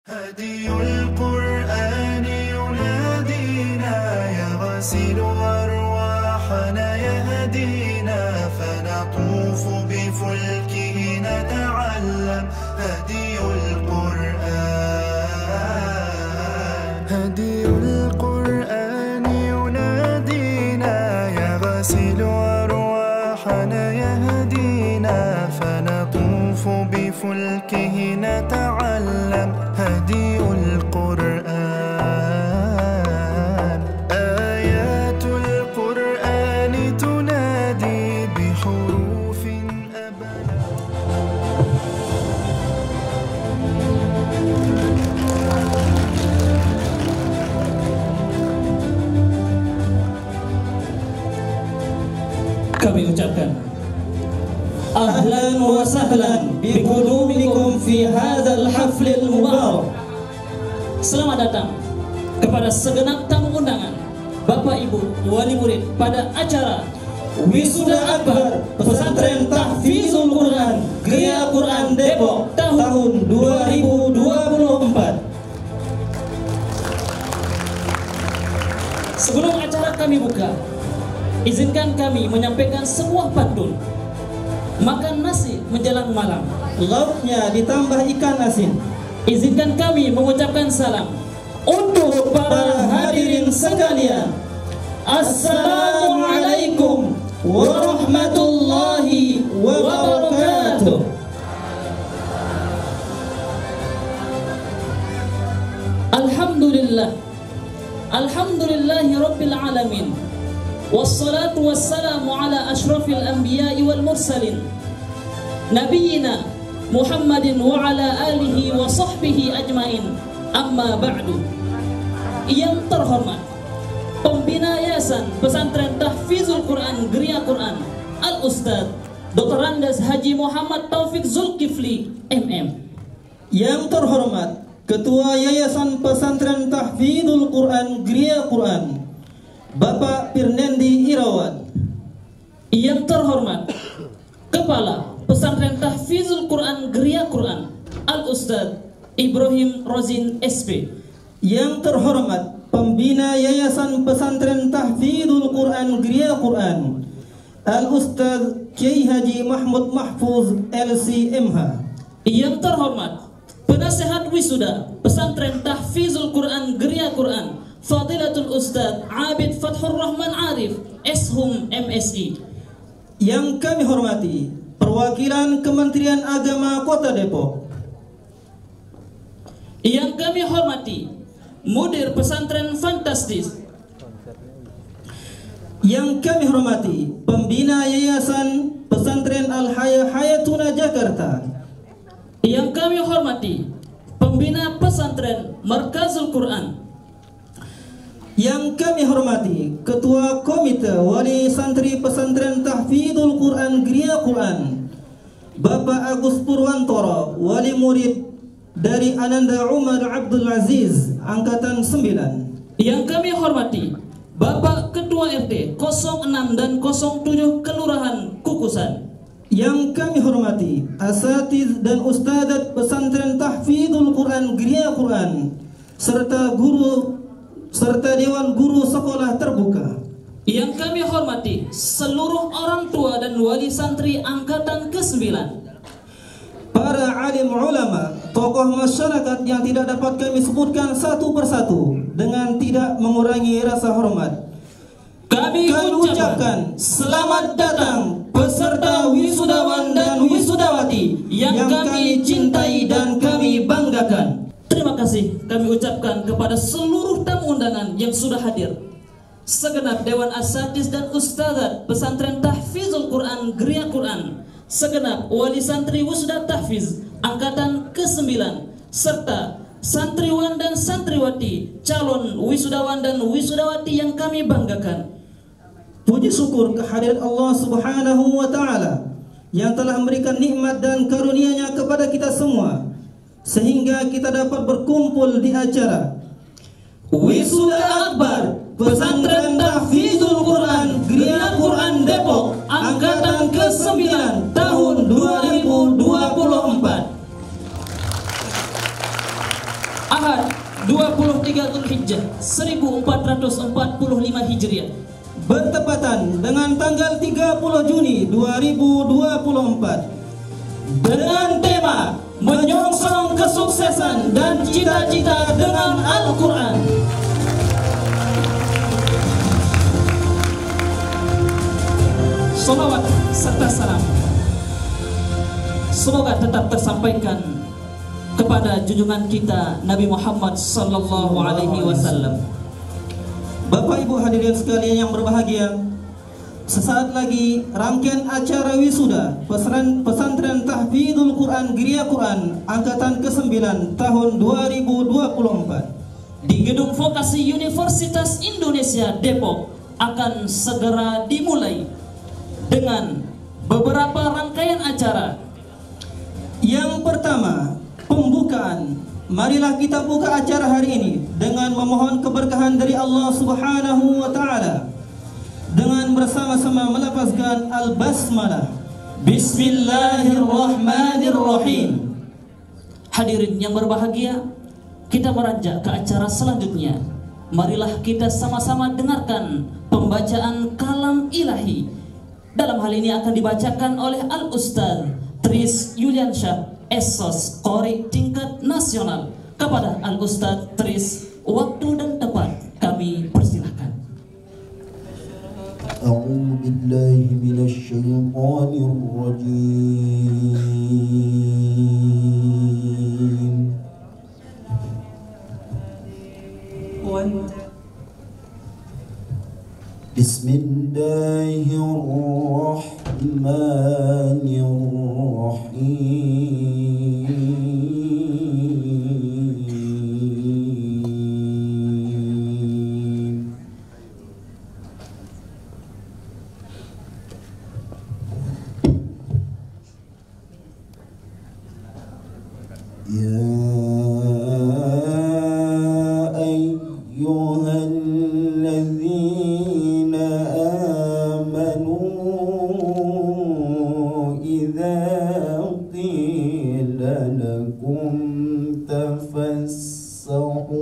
هدي القرآن ينادينا يغسل أرواحنا يهدينا فنطوف بفلكه نتعلم هدي القرآن هدي القرآن ينادينا يغسل أرواحنا يهدينا فنطوف بفلكه نتعلم هدي القرآن آيات القرآن تنادي بحروف أبدا. Kami ucapkan ahlan wa sahlan biqudumikum fi hadzal haflil mubarak. Selamat datang kepada segenap tamu undangan, Bapak Ibu wali murid pada acara Wisuda Akbar Pesantren Tahfizul Quran Gria Quran Depok tahun 2024. Sebelum acara kami buka, izinkan kami menyampaikan sebuah pantun. Makan nasi menjelang malam, lauknya ditambah ikan asin. Izinkan kami mengucapkan salam untuk para hadirin sekalian. Assalamualaikum warahmatullahi wabarakatuh. Alhamdulillah, alhamdulillahi rabbil alamin. Wassalatu wassalamu ala ashrafil anbiya'i wal mursalin Nabiyyina Muhammadin wa ala alihi wa sahbihi ajmain. Amma ba'du. Yang terhormat Pembina Yayasan Pesantren Tahfizul Quran Gria Quran Al-Ustadz Dr. Andes Haji Muhammad Taufik Zulkifli MM. Yang terhormat Ketua Yayasan Pesantren Tahfizul Quran Gria Quran Bapak Pirnendi Irawan. Yang terhormat Kepala Pesantren Tahfizul Quran Gria Quran Al-Ustadz Ibrahim Rozin SP. Yang terhormat Pembina Yayasan Pesantren Tahfizul Quran Gria Quran Al-Ustadz Kiai Haji Mahmud Mahfuz LCMH. Yang terhormat Penasehat Wisuda Pesantren Tahfizul Quran Gria Quran Fadilatul Ustadz Abid Fathur Rahman Arif Eshum MSI. Yang kami hormati perwakilan Kementerian Agama Kota Depok. Yang kami hormati Mudir Pesantren Fantastis. Yang kami hormati Pembina Yayasan Pesantren Al-Haya Hayatuna Jakarta. Yang kami hormati Pembina Pesantren Markazul Quran. Yang kami hormati Ketua Komite Wali Santri Pesantren Tahfizul Quran Gria Quran Bapak Agus Purwantoro, Wali Murid dari Ananda Umar Abdul Aziz Angkatan 9. Yang kami hormati Bapak Ketua RT 06 dan 07 Kelurahan Kukusan. Yang kami hormati Asatiz dan Ustadzat Pesantren Tahfizul Quran Gria Quran serta guru serta Dewan Guru Sekolah Terbuka. Yang kami hormati seluruh orang tua dan wali santri angkatan ke-9. Para alim ulama, tokoh masyarakat yang tidak dapat kami sebutkan satu persatu dengan tidak mengurangi rasa hormat. Kami ucapkan selamat datang peserta wisudawan dan wisudawati yang kami cintai dan kami banggakan. Terima kasih kami ucapkan kepada seluruh tamu undangan yang sudah hadir, segenap Dewan Asatiz dan Ustadzat Pesantren Tahfizul Quran Gria Quran, segenap wali santri Wisuda Tahfiz angkatan ke-9, serta santriwan dan santriwati, calon wisudawan dan wisudawati yang kami banggakan. Puji syukur kehadirat Allah Subhanahu wa Ta'ala yang telah memberikan nikmat dan karunia-Nya kepada kita semua, sehingga kita dapat berkumpul di acara Wisuda Akbar Pesantren Tahfizul Quran Gria Quran Depok Angkatan ke-9 tahun 2024. Ahad 23 Zulhijjah 1445 Hijriah, bertepatan dengan tanggal 30 Juni 2024, dengan tema menyongsong kesuksesan dan cita-cita dengan Al-Quran. Salawat serta salam semoga tetap tersampaikan kepada junjungan kita Nabi Muhammad sallallahu alaihi wasallam. Bapak Ibu hadirin sekalian yang berbahagia, sesaat lagi rangkaian acara wisuda pesantren Tahfidzul Quran Geria Quran angkatan ke-9 tahun 2024 di Gedung Vokasi Universitas Indonesia Depok akan segera dimulai dengan beberapa rangkaian acara. Yang pertama, pembukaan. Marilah kita buka acara hari ini dengan memohon keberkahan dari Allah Subhanahu wa taala dengan bersama-sama melafazkan al-basmalah. Bismillahirrahmanirrahim. Hadirin yang berbahagia, kita beranjak ke acara selanjutnya. Marilah kita sama-sama dengarkan pembacaan kalam ilahi. Dalam hal ini akan dibacakan oleh Al-Ustaz Tris Yuliansyah, Esos Qori tingkat nasional. Kepada Al-Ustaz Tris, waktu dan tempat kami persilahkan. A'udzu billahi minasyaitonir rajim. Bismillahirrahmanirrahim. Ya ayyuhalladzina amanu idza qila lakum tafassahu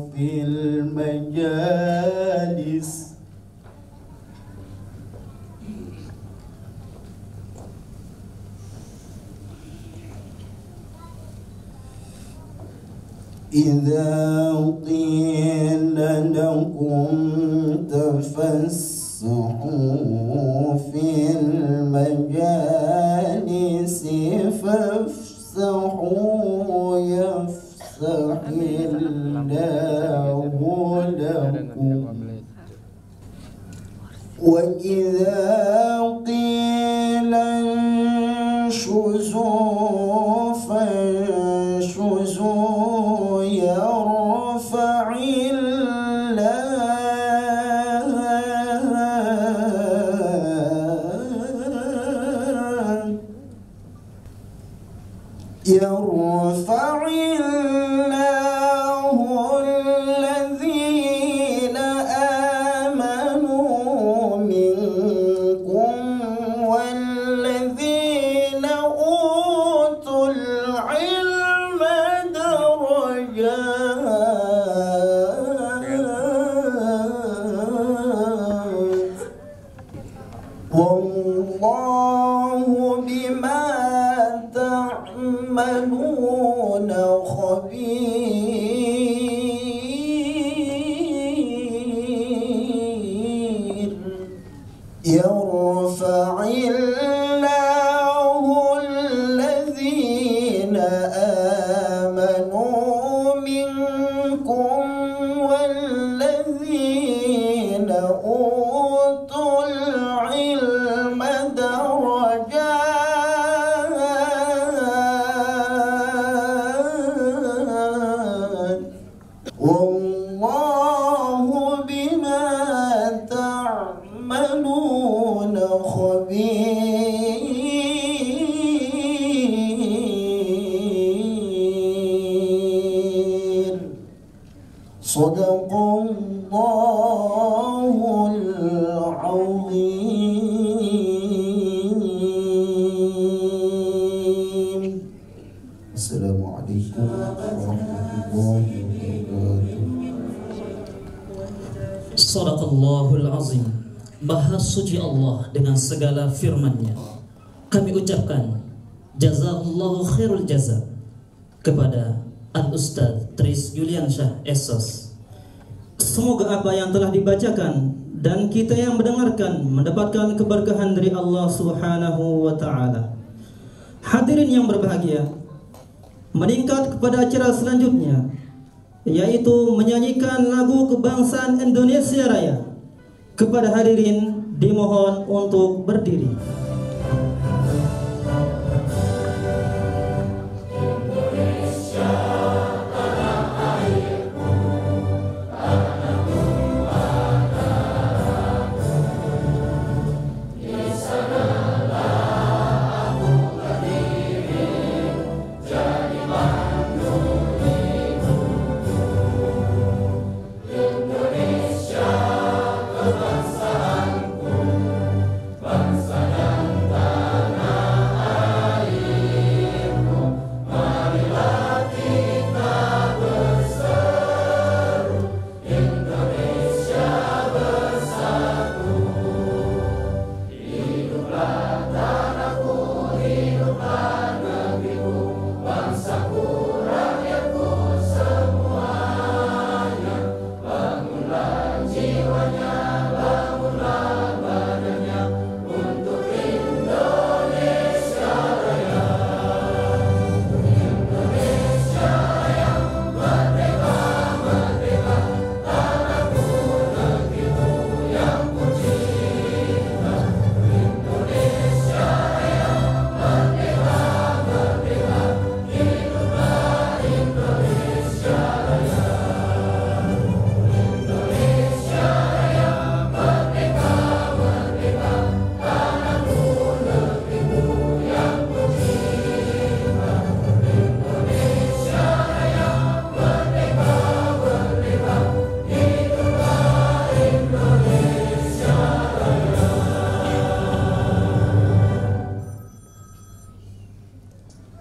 fil majalis إذا قيل لكم تفسحوا في المجالس فافسحوا يفسح الله لكم وإذا قيل انشزوا فانشزوا يرفع الله الذين آمنوا منكم والذين أوتوا العلم درجات والله بما تعملون خبير يرفع الله الذين آمنوا منكم والذين أوتوا العلم درجات والله بما تعملون خبير صدق الله العظيم. Assalamualaikum warahmatullahi warahmatullahi wabarakatuh. Sadaqallahul azim. Maha suci Allah dengan segala firman-Nya. Kami ucapkan jazakallahu khairul jaza kepada Al-Ustaz Tris Yuliansyah Esos. Semoga apa yang telah dibacakan dan kita yang mendengarkan mendapatkan keberkahan dari Allah Subhanahu wa taala. Hadirin yang berbahagia, meningkat kepada acara selanjutnya, yaitu menyanyikan lagu kebangsaan Indonesia Raya. Kepada hadirin dimohon untuk berdiri.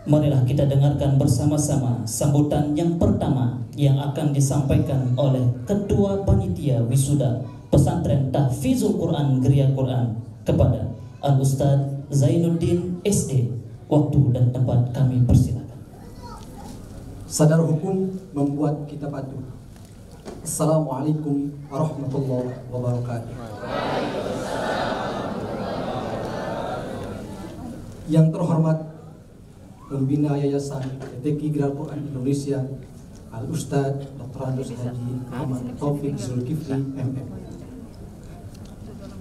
Marilah kita dengarkan bersama-sama sambutan yang pertama yang akan disampaikan oleh Ketua Panitia Wisuda Pesantren Tahfizul Quran Geria Quran kepada Al-Ustaz Zainuddin SD. Waktu dan tempat kami persilakan. Sadar hukum membuat kita patuh. Assalamualaikum warahmatullahi wabarakatuh. Yang terhormat Pembina Yayasan PTQ Geria Quran Indonesia Al-Ustaz Dr. Andos Haji Muhammad Taufik Zulkifli MM.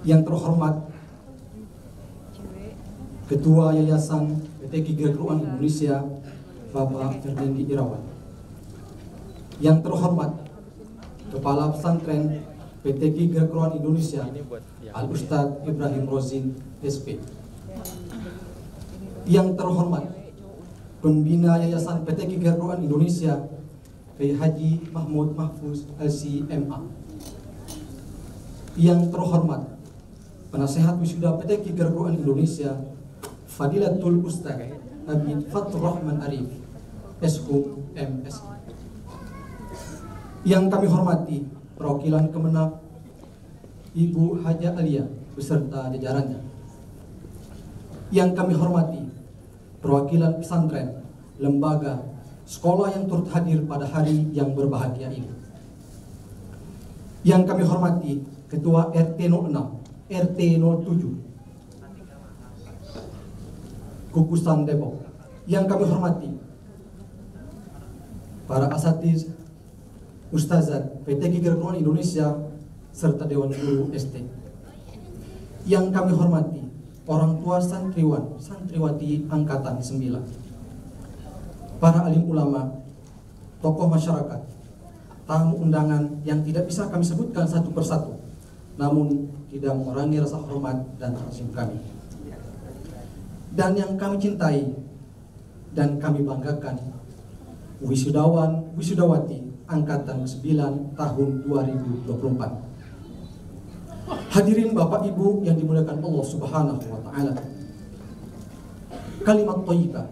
Yang terhormat Ketua Yayasan PTQ Geria Quran Indonesia Bapak Ferdinand Irawan. Yang terhormat Kepala Pesantren PTQ Geria Quran Indonesia Al-Ustaz Ibrahim Rozin SP. Yang terhormat Pembina Yayasan PTQ Geria Quran Indonesia Kiai Haji Mahmud Mahfuz LC.MA. Yang terhormat Penasehat Wisuda PTQ Geria Quran Indonesia Fadilatul Ustaz Habib Fathur Rahman Arif SHUM MSI. Yang kami hormati perwakilan Kemenag Ibu Haja Alia beserta jajarannya. Yang kami hormati perwakilan pesantren, lembaga, sekolah yang turut hadir pada hari yang berbahagia ini. Yang kami hormati Ketua RT 06, RT 07, Kukusan Depok. Yang kami hormati para asatiz, ustazat PTQ Geria Quran Indonesia serta Dewan Guru ST. Yang kami hormati orang tua santriwan, santriwati angkatan 9, para alim ulama, tokoh masyarakat, tamu undangan yang tidak bisa kami sebutkan satu persatu, namun tidak mengurangi rasa hormat dan ta'zim kami. Dan yang kami cintai dan kami banggakan, wisudawan, wisudawati angkatan 9 tahun 2024. Hadirin Bapak Ibu yang dimuliakan Allah Subhanahu wa taala. Kalimat thayyibah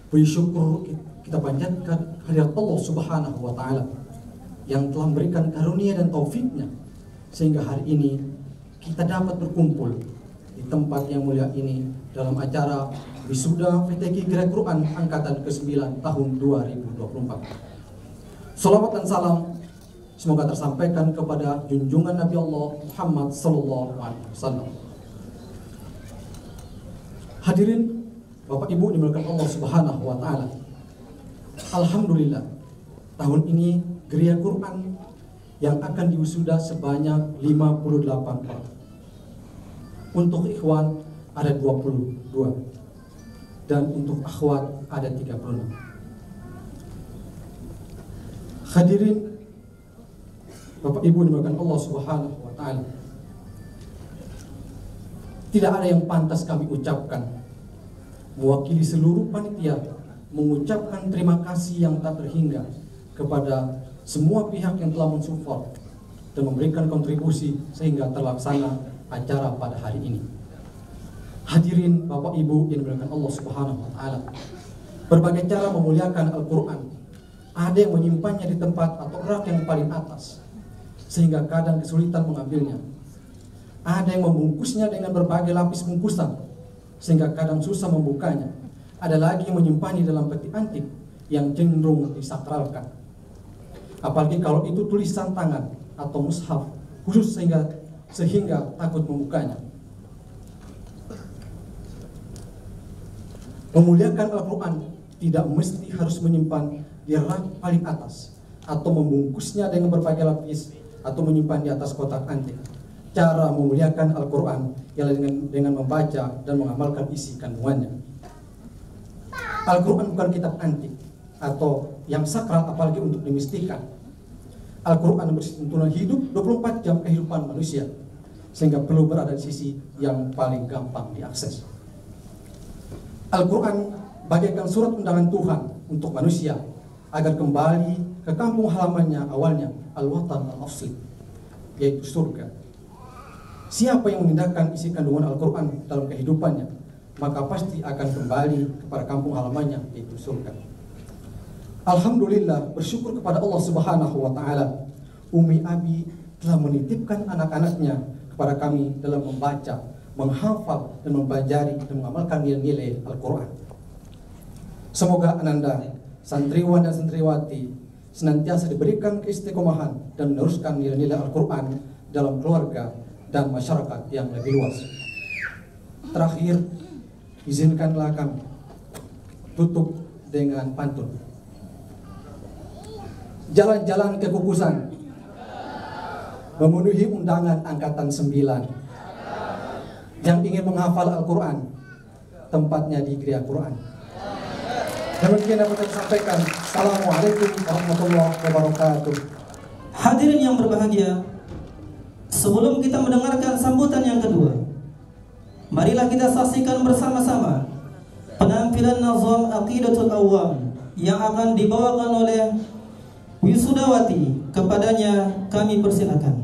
bersyukur kita panjatkan kehadirat Allah Subhanahu wa Ta'ala yang telah memberikan karunia dan taufiknya sehingga hari ini kita dapat berkumpul di tempat yang mulia ini dalam acara wisuda PTQ Gerak Quran angkatan ke-9 tahun 2024. Salawat dan salam semoga tersampaikan kepada junjungan Nabi Allah Muhammad sallallahu alaihi wasallam. Hadirin Bapak Ibu dimuliakan Allah Subhanahu wa Ta'ala. Alhamdulillah, tahun ini Geria Quran yang akan diwisuda sebanyak 58 orang. Untuk ikhwan ada 22 dan untuk akhwat ada 36. Hadirin Bapak Ibu dimuliakan Allah Subhanahu wa Ta'ala. Tidak ada yang pantas kami ucapkan mewakili seluruh panitia mengucapkan terima kasih yang tak terhingga kepada semua pihak yang telah mensupport dan memberikan kontribusi sehingga terlaksana acara pada hari ini. Hadirin Bapak Ibu yang dimuliakan Allah Subhanahu wa Ta'ala. Berbagai cara memuliakan Al-Quran. Ada yang menyimpannya di tempat atau rak yang paling atas sehingga kadang kesulitan mengambilnya. Ada yang membungkusnya dengan berbagai lapis bungkusan sehingga kadang susah membukanya. Ada lagi yang menyimpannya dalam peti antik yang cenderung disakralkan. Apalagi kalau itu tulisan tangan atau mushaf khusus sehingga takut membukanya. Memuliakan Al-Quran tidak mesti harus menyimpan di rak paling atas atau membungkusnya dengan berbagai lapis atau menyimpan di atas kotak antik. Cara memuliakan Al-Quran ialah dengan membaca dan mengamalkan isi kandungannya. Al-Quran bukan kitab antik atau yang sakral apalagi untuk dimestikan. Al-Quran berisi tuntunan hidup 24 jam kehidupan manusia sehingga perlu berada di sisi yang paling gampang diakses. Al-Quran bagaikan surat undangan Tuhan untuk manusia agar kembali ke kampung halamannya awalnya, al-watan al-asli, yaitu surga. Siapa yang mengindahkan isi kandungan Al-Quran dalam kehidupannya, maka pasti akan kembali kepada kampung halamannya, yaitu surga. Alhamdulillah, bersyukur kepada Allah Subhanahu wa Ta'ala. Umi Abi telah menitipkan anak-anaknya kepada kami dalam membaca, menghafal dan mempelajari dan mengamalkan nilai-nilai Al-Quran. Semoga Ananda, santriwan dan santriwati senantiasa diberikan keistiqomahan dan meneruskan nilai-nilai Al-Quran dalam keluarga dan masyarakat yang lebih luas. Terakhir, izinkanlah kami tutup dengan pantun. Jalan-jalan ke Kukusan, memenuhi undangan angkatan 9. Yang ingin menghafal Al-Quran, tempatnya di Geria Quran. Demikian dapat saya sampaikan. Assalamualaikum warahmatullahi wabarakatuh. Hadirin yang berbahagia, sebelum kita mendengarkan sambutan yang kedua, marilah kita saksikan bersama-sama penampilan Nazam Aqidatul Awam yang akan dibawakan oleh Wisudawati. Kepadanya kami persilakan.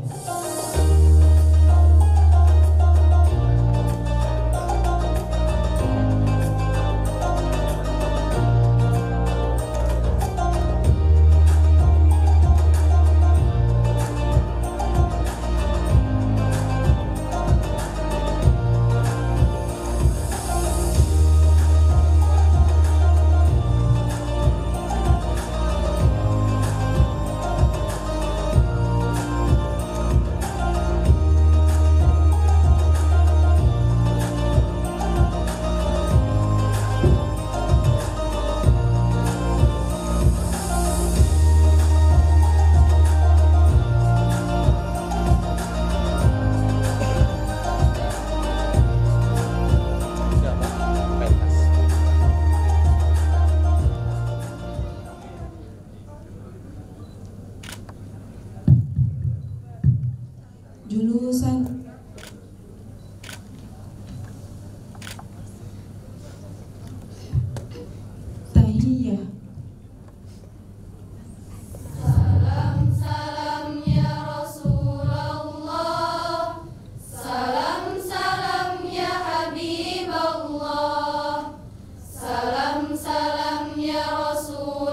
Jurusan Tahiyah. Salam salam ya Rasulullah, salam salam ya Habiballah, salam salam ya Rasulullah.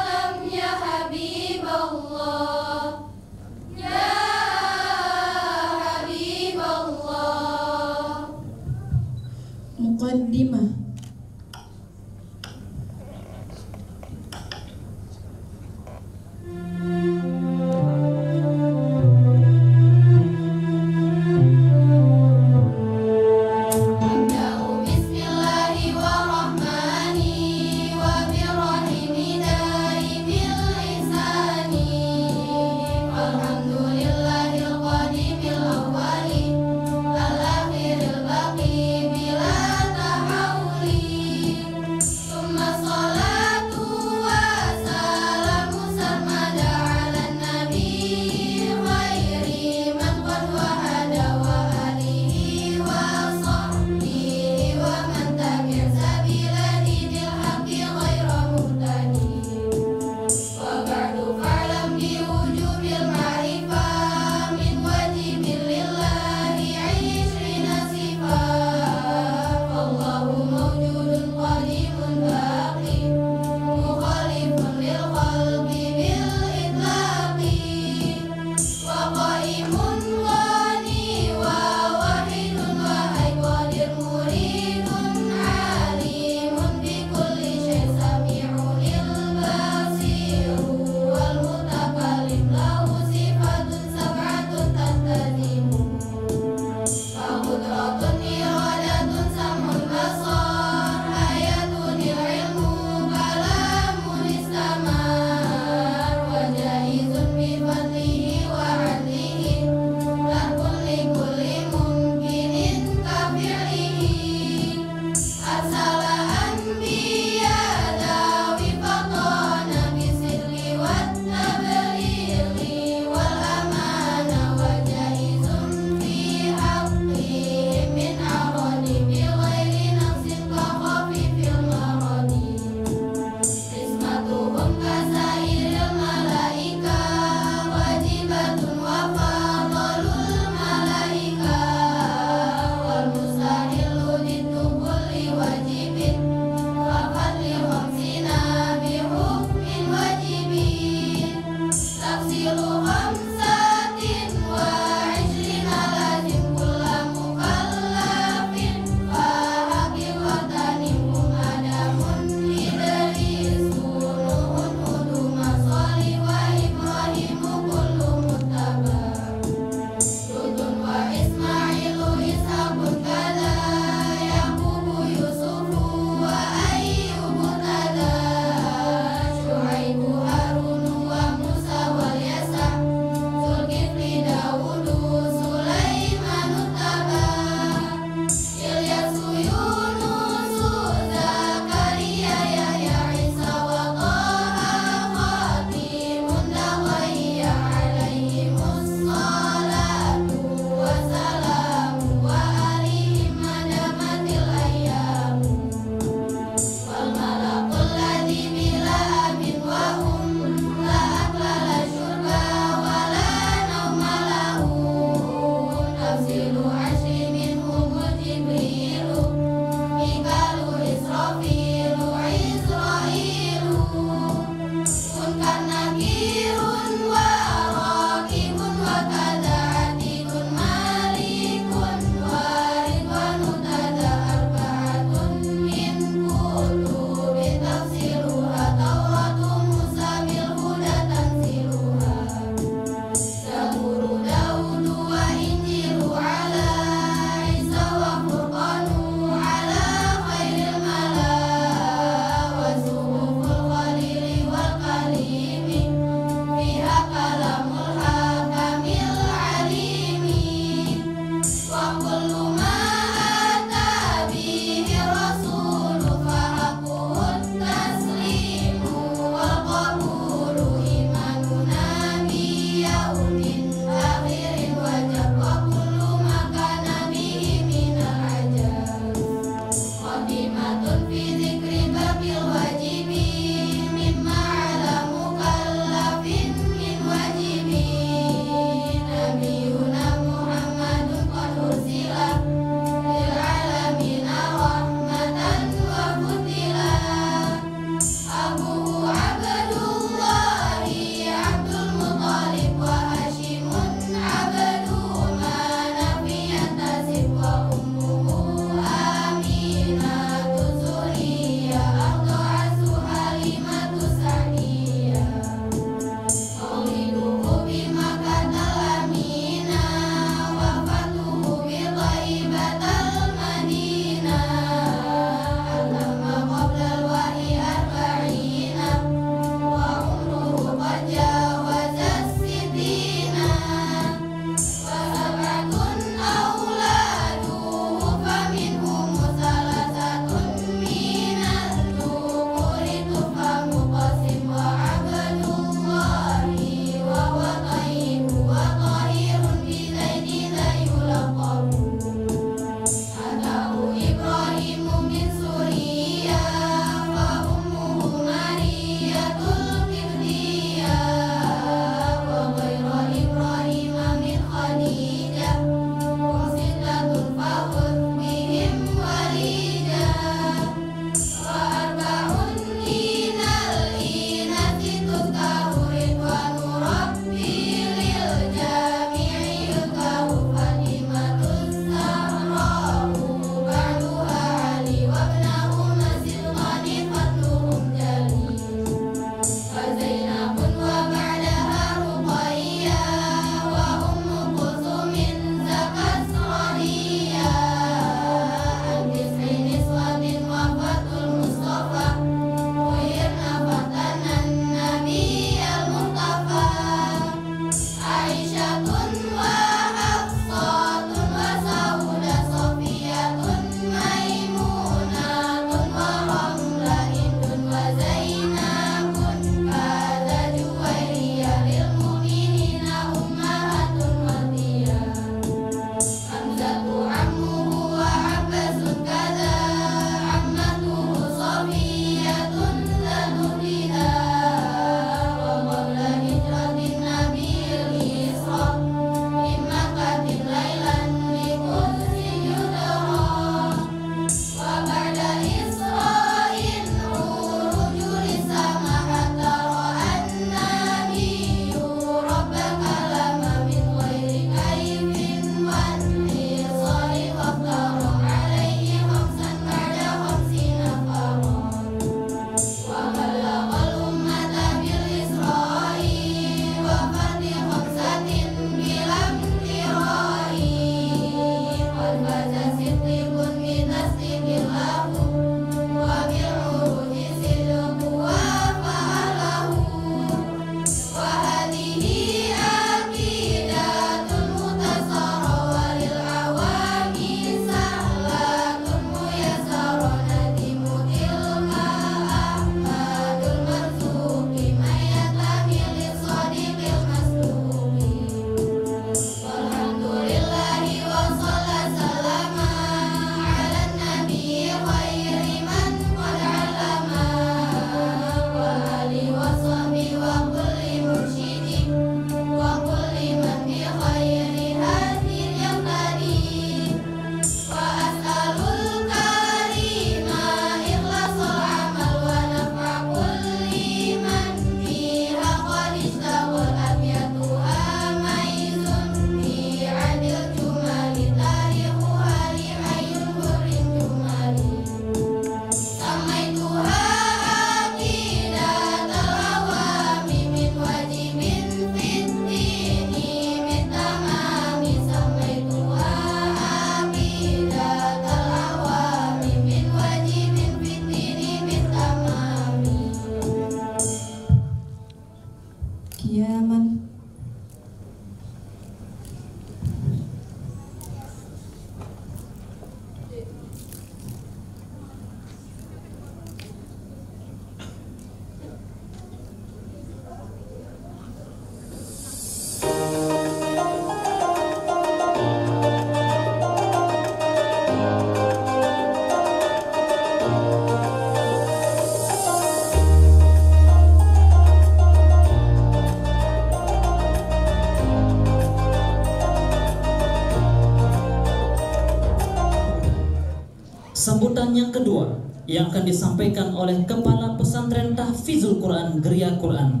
yang akan disampaikan oleh Kepala Pesantren Tahfizul Quran Geria Quran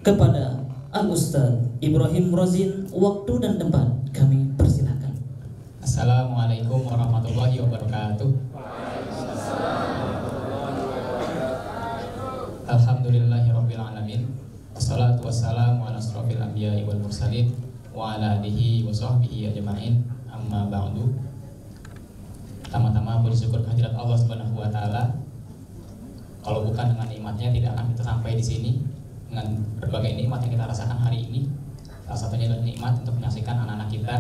kepada Al-Ustaz Ibrahim Rozin. Waktu dan tempat kami persilahkan. Assalamualaikum warahmatullahi wabarakatuh. Alhamdulillahirabbil alamin. Wassalatu wassalamu ala asrofil anbiya'i wal mursalin wa ala alihi wa sahbihi ajma'in. Amma ba'du. Pertama-tama puji syukur kehadirat Allah Subhanahu wa taala. Kalau bukan dengan nikmatnya tidak akan kita sampai di sini dengan berbagai nikmat yang kita rasakan hari ini. Salah satunya adalah nikmat untuk menyaksikan anak-anak kita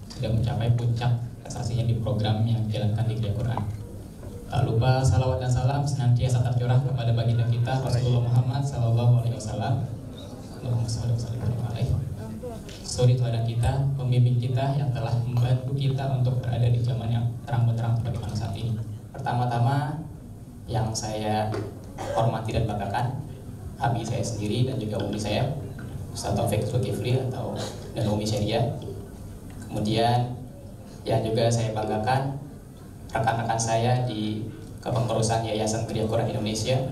sudah mencapai puncak prestasinya di program yang dijalankan di Geria Quran. Tak lupa salawat dan salam senantiasa tercurah kepada baginda kita Rasulullah Muhammad sallallahu alaihi wasallam. Allahumma shalli wa sallim alaihi. Suri Tuhan kita, pembimbing kita yang telah membantu kita untuk berada di zaman yang terang benderang bagaimana saat ini. Pertama-tama yang saya hormati dan banggakan abi saya sendiri dan juga umi saya, Ustaz Taufik Zulkifli atau dan Umi Syariah. Kemudian yang juga saya banggakan rekan-rekan saya di kepengurusan Yayasan Geria Quran Indonesia.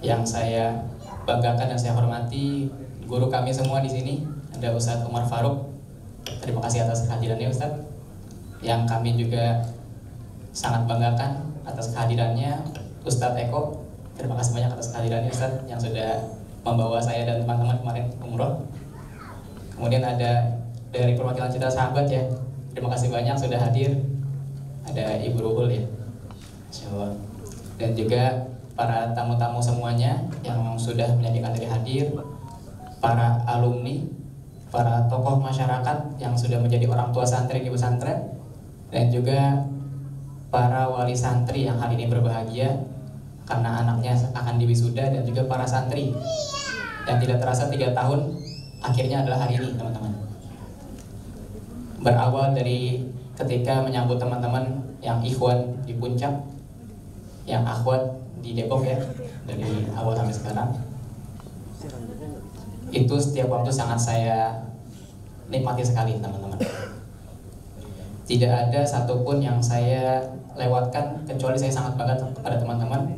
Yang saya banggakan dan saya hormati guru kami semua di sini, ada Ustaz Umar Faruk. Terima kasih atas kehadirannya Ustaz. Yang kami juga sangat banggakan atas kehadirannya Ustaz Eko. Terima kasih banyak atas kehadirannya Ustaz yang sudah membawa saya dan teman-teman kemarin umroh. Kemudian ada dari perwakilan Citra Sahabat ya, terima kasih banyak sudah hadir. Ada Ibu Ruhul ya, insyaallah. Dan juga para tamu-tamu semuanya yang sudah menyediakan diri hadir, para alumni, para tokoh masyarakat yang sudah menjadi orang tua santri di pesantren, dan juga para wali santri yang hari ini berbahagia karena anaknya akan diwisuda, dan juga para santri yang tidak terasa 3 tahun akhirnya adalah hari ini teman-teman. Berawal dari ketika menyambut teman-teman yang ikhwan di puncak, yang akhwat di Depok ya, dari awal sampai sekarang, itu setiap waktu sangat saya nikmati sekali teman-teman. Tidak ada satupun yang saya lewatkan kecuali saya sangat bangga kepada teman-teman,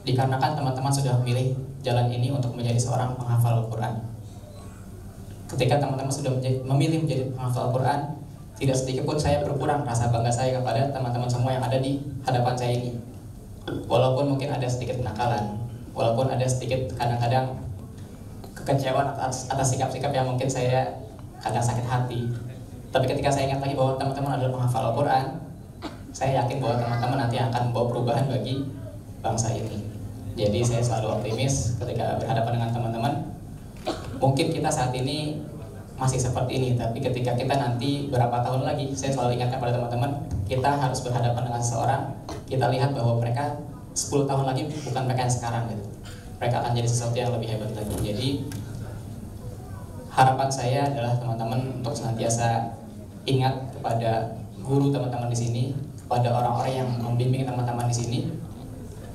dikarenakan teman-teman sudah memilih jalan ini untuk menjadi seorang penghafal Al-Quran. Ketika teman-teman sudah memilih menjadi penghafal Al-Quran, tidak sedikit pun saya berkurang rasa bangga saya kepada teman-teman semua yang ada di hadapan saya ini. Walaupun mungkin ada sedikit kenakalan, walaupun ada sedikit kadang-kadang kekecewaan atas sikap-sikap yang mungkin saya kadang sakit hati, tapi ketika saya ingat lagi bahwa teman-teman adalah penghafal Al-Quran, saya yakin bahwa teman-teman nanti akan membawa perubahan bagi bangsa ini. Jadi saya selalu optimis ketika berhadapan dengan teman-teman. Mungkin kita saat ini masih seperti ini, tapi ketika kita nanti berapa tahun lagi, saya selalu ingatkan pada teman-teman, kita harus berhadapan dengan seseorang, kita lihat bahwa mereka 10 tahun lagi bukan mereka yang sekarang gitu. Mereka akan jadi sesuatu yang lebih hebat lagi. Jadi harapan saya adalah teman-teman untuk senantiasa ingat kepada guru teman-teman di sini, kepada orang-orang yang membimbing teman-teman di sini,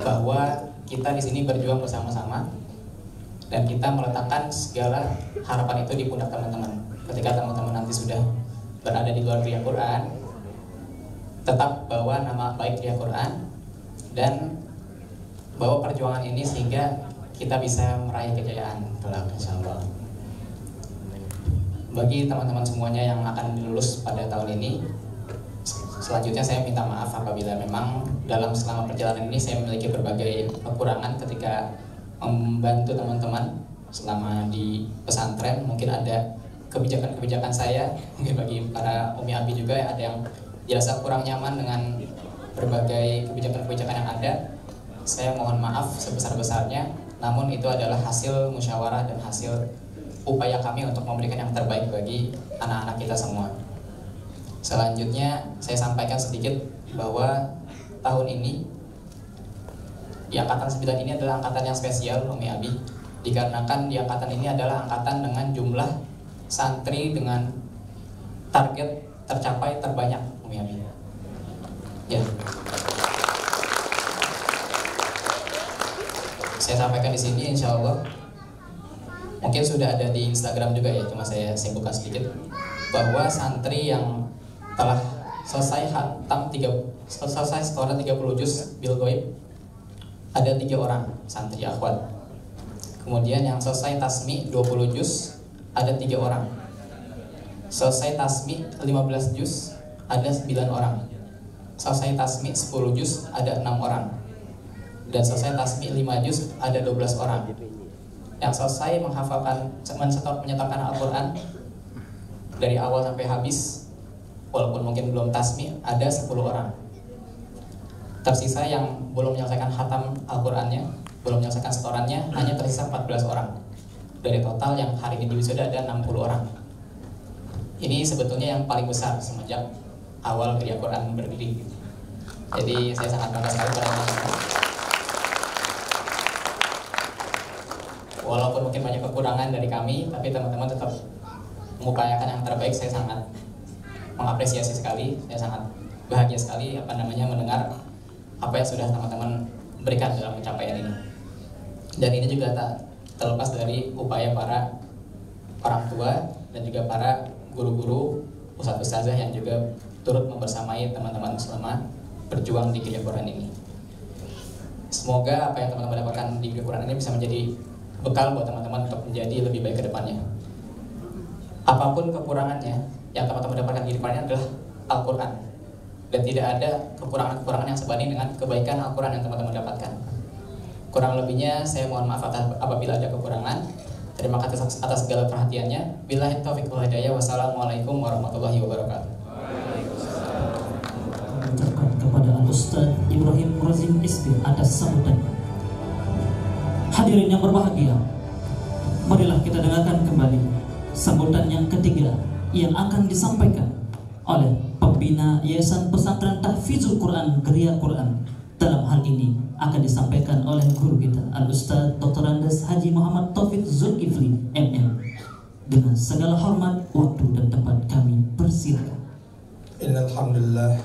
bahwa kita di sini berjuang bersama-sama dan kita meletakkan segala harapan itu di pundak teman-teman. Ketika teman-teman nanti sudah berada di luar Geria Quran, tetap bawa nama baik Geria Quran dan bawa perjuangan ini sehingga kita bisa meraih kejayaan kelak insyaallah. Bagi teman-teman semuanya yang akan lulus pada tahun ini, selanjutnya saya minta maaf apabila memang selama perjalanan ini saya memiliki berbagai kekurangan ketika membantu teman-teman selama di pesantren. Mungkin ada kebijakan-kebijakan saya, mungkin bagi para umi abi juga ada yang dirasa kurang nyaman dengan berbagai kebijakan-kebijakan yang ada. Saya mohon maaf sebesar-besarnya, namun itu adalah hasil musyawarah dan hasil upaya kami untuk memberikan yang terbaik bagi anak-anak kita semua. Selanjutnya saya sampaikan sedikit bahwa tahun ini di angkatan 9 ini adalah angkatan yang spesial Umi Abi, dikarenakan di angkatan ini adalah angkatan dengan jumlah santri dengan target tercapai terbanyak Umi Abi. Ya. Saya sampaikan di sini insya Allah. Mungkin sudah ada di Instagram juga ya, cuma saya simpulkan sedikit bahwa santri yang telah selesai setoran 30 juz bil ghaib ada 3 orang santri akhwat. Kemudian yang selesai tasmi 20 juz ada 3 orang. Selesai tasmi 15 juz ada 9 orang. Selesai tasmi 10 juz ada 6 orang. Dan selesai tasmi 5 juz ada 12 orang. Yang selesai menyetorkan Al-Quran dari awal sampai habis, walaupun mungkin belum tasmi, ada 10 orang. Tersisa yang belum menyelesaikan khatam Al-Qurannya, belum menyelesaikan setorannya, hanya tersisa 14 orang. Dari total yang hari ini di wisuda ada 60 orang. Ini sebetulnya yang paling besar semenjak awal Geria Quran berdiri. Jadi saya sangat bangga sekali pada teman-teman. Walaupun mungkin banyak kekurangan dari kami, tapi teman-teman tetap mengupayakan yang terbaik. Saya sangat mengapresiasi sekali, saya sangat bahagia sekali mendengar apa yang sudah teman-teman berikan dalam pencapaian ini. Dan ini juga tak terlepas dari upaya para orang tua dan juga para guru-guru, ustadz-ustazah yang juga turut membersamai teman-teman selama berjuang di Geria Quran ini. Semoga apa yang teman-teman dapatkan di Geria Quran ini bisa menjadi bekal buat teman-teman untuk menjadi lebih baik ke depannya. Apapun kekurangannya, yang teman-teman dapatkan di depannya adalah Al-Quran. Dan tidak ada kekurangan-kekurangan yang sebanding dengan kebaikan Al-Quran yang teman-teman dapatkan. Kurang lebihnya saya mohon maaf apabila ada kekurangan. Terima kasih atas segala perhatiannya. Billahi taufiq wal hidayah. Wassalamualaikum warahmatullahi wabarakatuh. Ucapkan kepada Al-Ustaz Ibrahim Razim Isbir atas sambutannya. Hadirin yang berbahagia, marilah kita dengarkan kembali sambutan yang ketiga yang akan disampaikan oleh pembina Yayasan Pesantren Tahfizul Quran Geria Quran. Dalam hal ini akan disampaikan oleh guru kita Al-Ustaz Dr. Andes Haji Muhammad Taufik Zulkifli MM. Dengan segala hormat, waktu dan tempat kami persilakan. Innal hamdalillah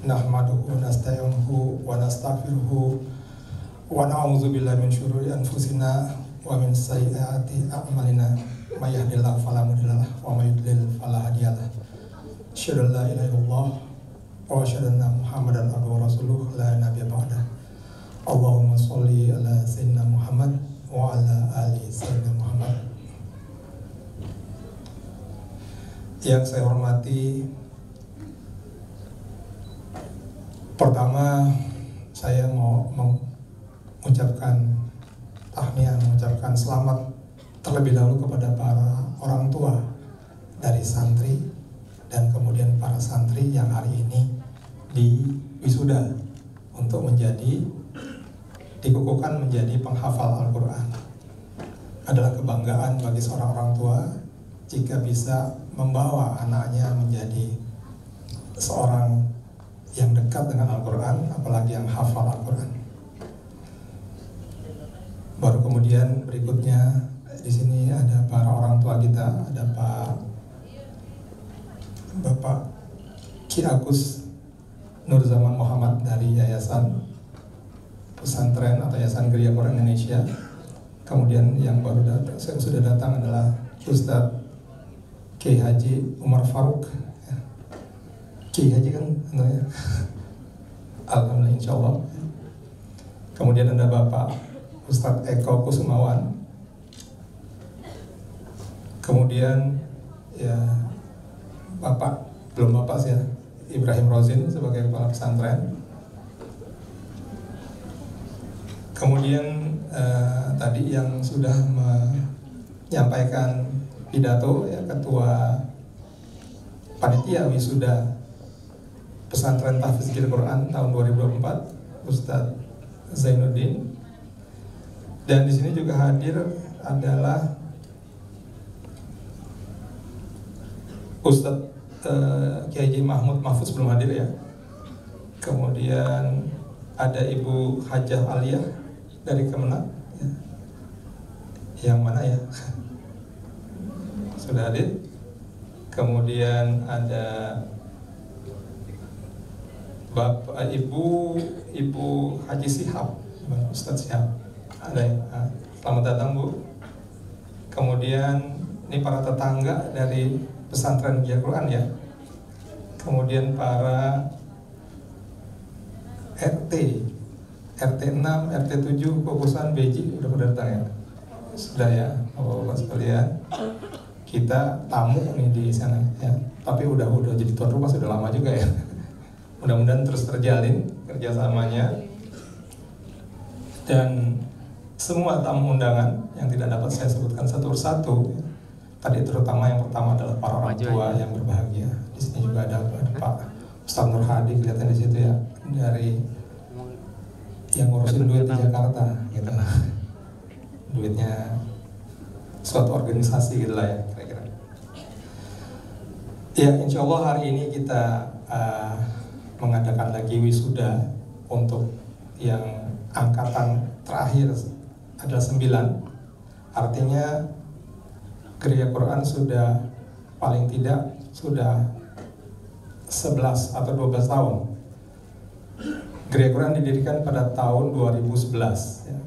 nahmaduhu wa nasta'inuhu wa nastaghfiruhu wa na'udzu billahi min syururi anfusina wa min sayyiati a'malina may yahdihillahu fala mudhillalah wa may yudlil fala hadiyalah. Asyhadu an la ilaha illallah wa asyhadu anna Muhammadan abduhu wa rasuluh la nabiyya ba'da. Allahumma sholli ala sayyidina Muhammad wa ala ali sayyidina Muhammad. Yang saya hormati, pertama saya mau mengucapkan tahniah, mengucapkan selamat terlebih dahulu kepada para orang tua dari santri dan kemudian para santri yang hari ini di wisuda untuk dikukuhkan menjadi penghafal Al-Quran. Adalah kebanggaan bagi seorang orang tua jika bisa membawa anaknya menjadi seorang yang dekat dengan Al-Quran, apalagi yang hafal Al-Quran. Baru kemudian berikutnya di sini ada para orang tua kita, ada Bapak Ki Agus Nur Zaman Muhammad dari Yayasan Pesantren atau Yayasan Geria Quran Indonesia. Kemudian yang baru datang, sudah datang adalah Ustadz Kiai Haji Umar Faruk. Kiai Haji kan ya. Alhamdulillah insyaallah. Kemudian ada Bapak Ustadz Eko Kusumawan. Kemudian ya Bapak, belum Bapak sih ya, Ibrahim Rozin sebagai kepala pesantren. Kemudian tadi yang sudah menyampaikan pidato ya Ketua Panitia Wisuda Pesantren Tahfiz Quran tahun 2024 Ustadz Zainuddin. Dan di sini juga hadir adalah Ustadz Kiai Haji Mahmud Mahfuz belum hadir ya. Kemudian ada Ibu Hajah Aliyah dari Kemenak ya. Yang mana ya? Sudah hadir. Kemudian ada Bapak Ibu Haji Sihab, Ustadz Sihab. Ada ya? Selamat datang Bu. Kemudian ini para tetangga dari pesantren Geria Quran ya. kemudian para RT 6, RT 7, Kokusan, Beji udah pada datang ya? Sudah ya, Bapak sekalian. Kita tamu nih di sana ya. Tapi udah jadi tuan rumah sudah lama juga ya. Mudah-mudahan terus terjalin kerjasamanya. Dan semua tamu undangan yang tidak dapat saya sebutkan satu persatu. Tadi terutama yang pertama adalah para orang tua yang berbahagia. Di sini juga ada Pak Ustaz Nur Hadi, kelihatan di situ ya, dari yang ngurusin duit di Jakarta, gitu lah. Duitnya suatu organisasi gitu lah ya, kira-kira. Ya, insya Allah hari ini kita mengadakan lagi wisuda untuk yang angkatan terakhir adalah 9. Artinya Gereja Quran sudah paling tidak sudah 11 atau 12 tahun. Gereja Quran didirikan pada tahun 2011 ya.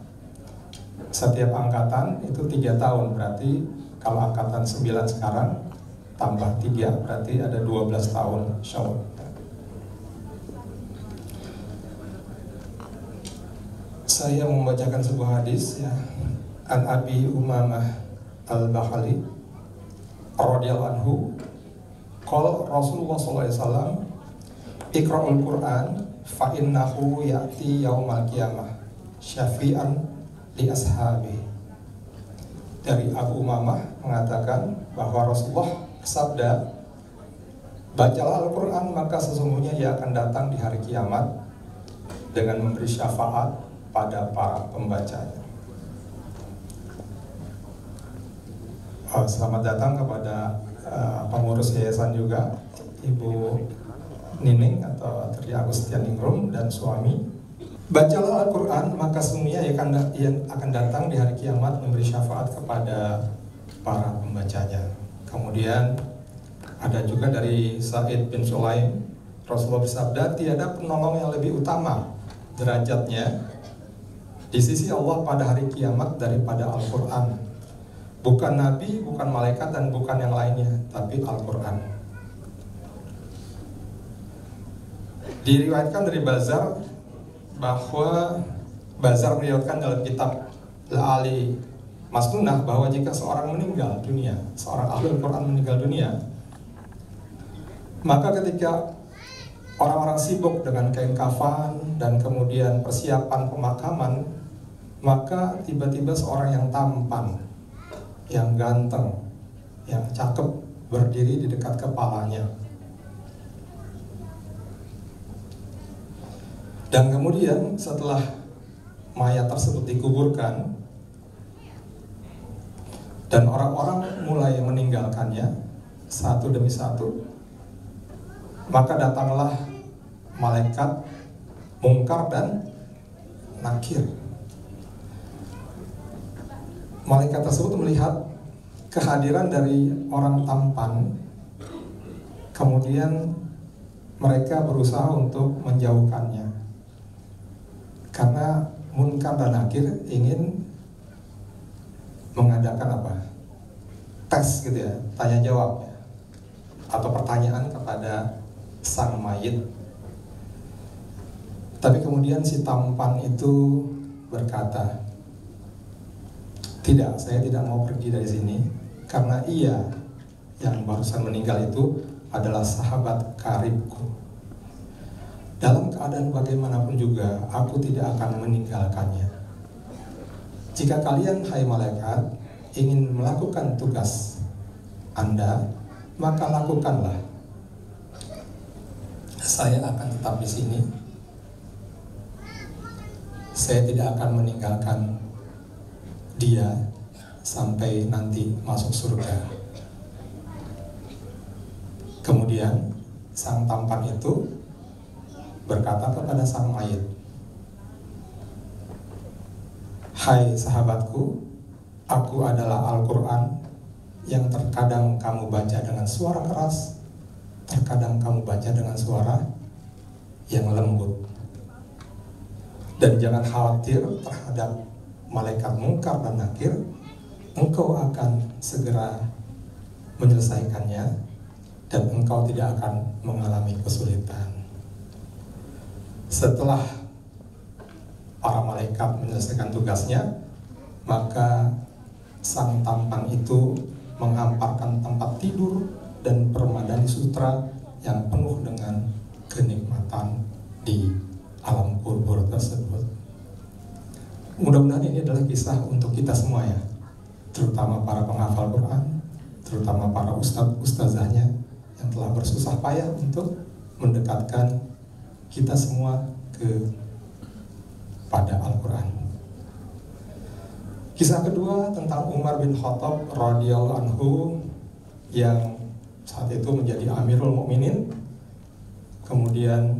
Setiap angkatan itu 3 tahun, berarti kalau angkatan 9 sekarang tambah 3 berarti ada 12 tahun insyaallah. Saya membacakan sebuah hadis ya. An Abi Umamah Al-Bahali radhiyallahu anhu, qala Rasulullah sallallahu alaihi wasallam, Iqra'ul Qur'an fa innahu ya'ti yaumal qiyamah syafi'an li ashabi. Dari Abu Umamah mengatakan bahwa Rasulullah bersabda, bacalah Al-Qur'an maka sesungguhnya ia akan datang di hari kiamat dengan memberi syafaat pada para pembacanya. Selamat datang kepada pengurus yayasan juga, Ibu Nining atau Tri Agustianingrum dan suami. Bacalah Al-Quran maka sesungguhnya yang akan datang di hari kiamat memberi syafaat kepada para pembacanya. Kemudian ada juga dari Sa'id bin Sulaim, Rasulullah bersabda, tiada penolong yang lebih utama derajatnya di sisi Allah pada hari kiamat daripada Al-Quran. Bukan nabi, bukan malaikat, dan bukan yang lainnya, tapi Al-Quran. Diriwayatkan dari Bazar bahwa Bazar meriwayatkan dalam kitab La'ali Masnunah bahwa jika seorang meninggal dunia, seorang ahli Al-Quran meninggal dunia, maka ketika orang-orang sibuk dengan kain kafan dan kemudian persiapan pemakaman, maka tiba-tiba seorang yang tampan, yang ganteng, yang cakep berdiri di dekat kepalanya. Dan kemudian setelah mayat tersebut dikuburkan dan orang-orang mulai meninggalkannya satu demi satu, maka datanglah malaikat Mungkar dan Nakir. Malaikat tersebut melihat kehadiran dari orang tampan, kemudian mereka berusaha untuk menjauhkannya, karena Munkar dan Nakir ingin mengadakan apa? Tes gitu ya, tanya jawab ya, atau pertanyaan kepada sang mayit. Tapi kemudian si tampan itu berkata, tidak, saya tidak mau pergi dari sini karena ia yang barusan meninggal itu adalah sahabat karibku. Dalam keadaan bagaimanapun juga aku tidak akan meninggalkannya. Jika kalian, hai malaikat, ingin melakukan tugas Anda, maka lakukanlah. Saya akan tetap di sini. Saya tidak akan meninggalkan dia sampai nanti masuk surga. Kemudian sang tampan itu berkata kepada sang mayit, hai sahabatku, aku adalah Al-Quran yang terkadang kamu baca dengan suara keras, terkadang kamu baca dengan suara yang lembut. Dan jangan khawatir terhadap malaikat Mungkar dan Nakir, engkau akan segera menyelesaikannya dan engkau tidak akan mengalami kesulitan. Setelah para malaikat menyelesaikan tugasnya, maka sang tampan itu menghamparkan tempat tidur dan permadani sutra yang penuh dengan kenikmatan di alam kubur tersebut. Mudah-mudahan ini adalah kisah untuk kita semua ya, terutama para penghafal Quran, terutama para ustazahnya yang telah bersusah payah untuk mendekatkan kita semua kepada Al-Quran. Kisah kedua tentang Umar bin Khattab radhiyallahu anhu yang saat itu menjadi Amirul Mukminin, kemudian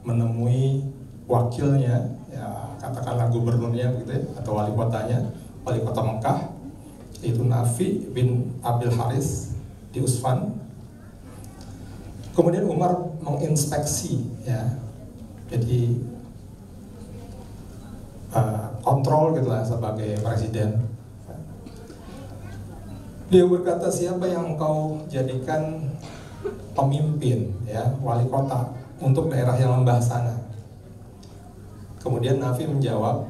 menemui wakilnya, ya katakanlah gubernurnya begitu ya, atau wali kotanya, wali kota Mekah, yaitu Nafi bin Abil Haris di Usfan. Kemudian Umar menginspeksi, ya, jadi kontrol gitu lah sebagai presiden. Dia berkata, siapa yang engkau jadikan pemimpin, ya, wali kota untuk daerah yang lembah sana? Kemudian Nafi menjawab,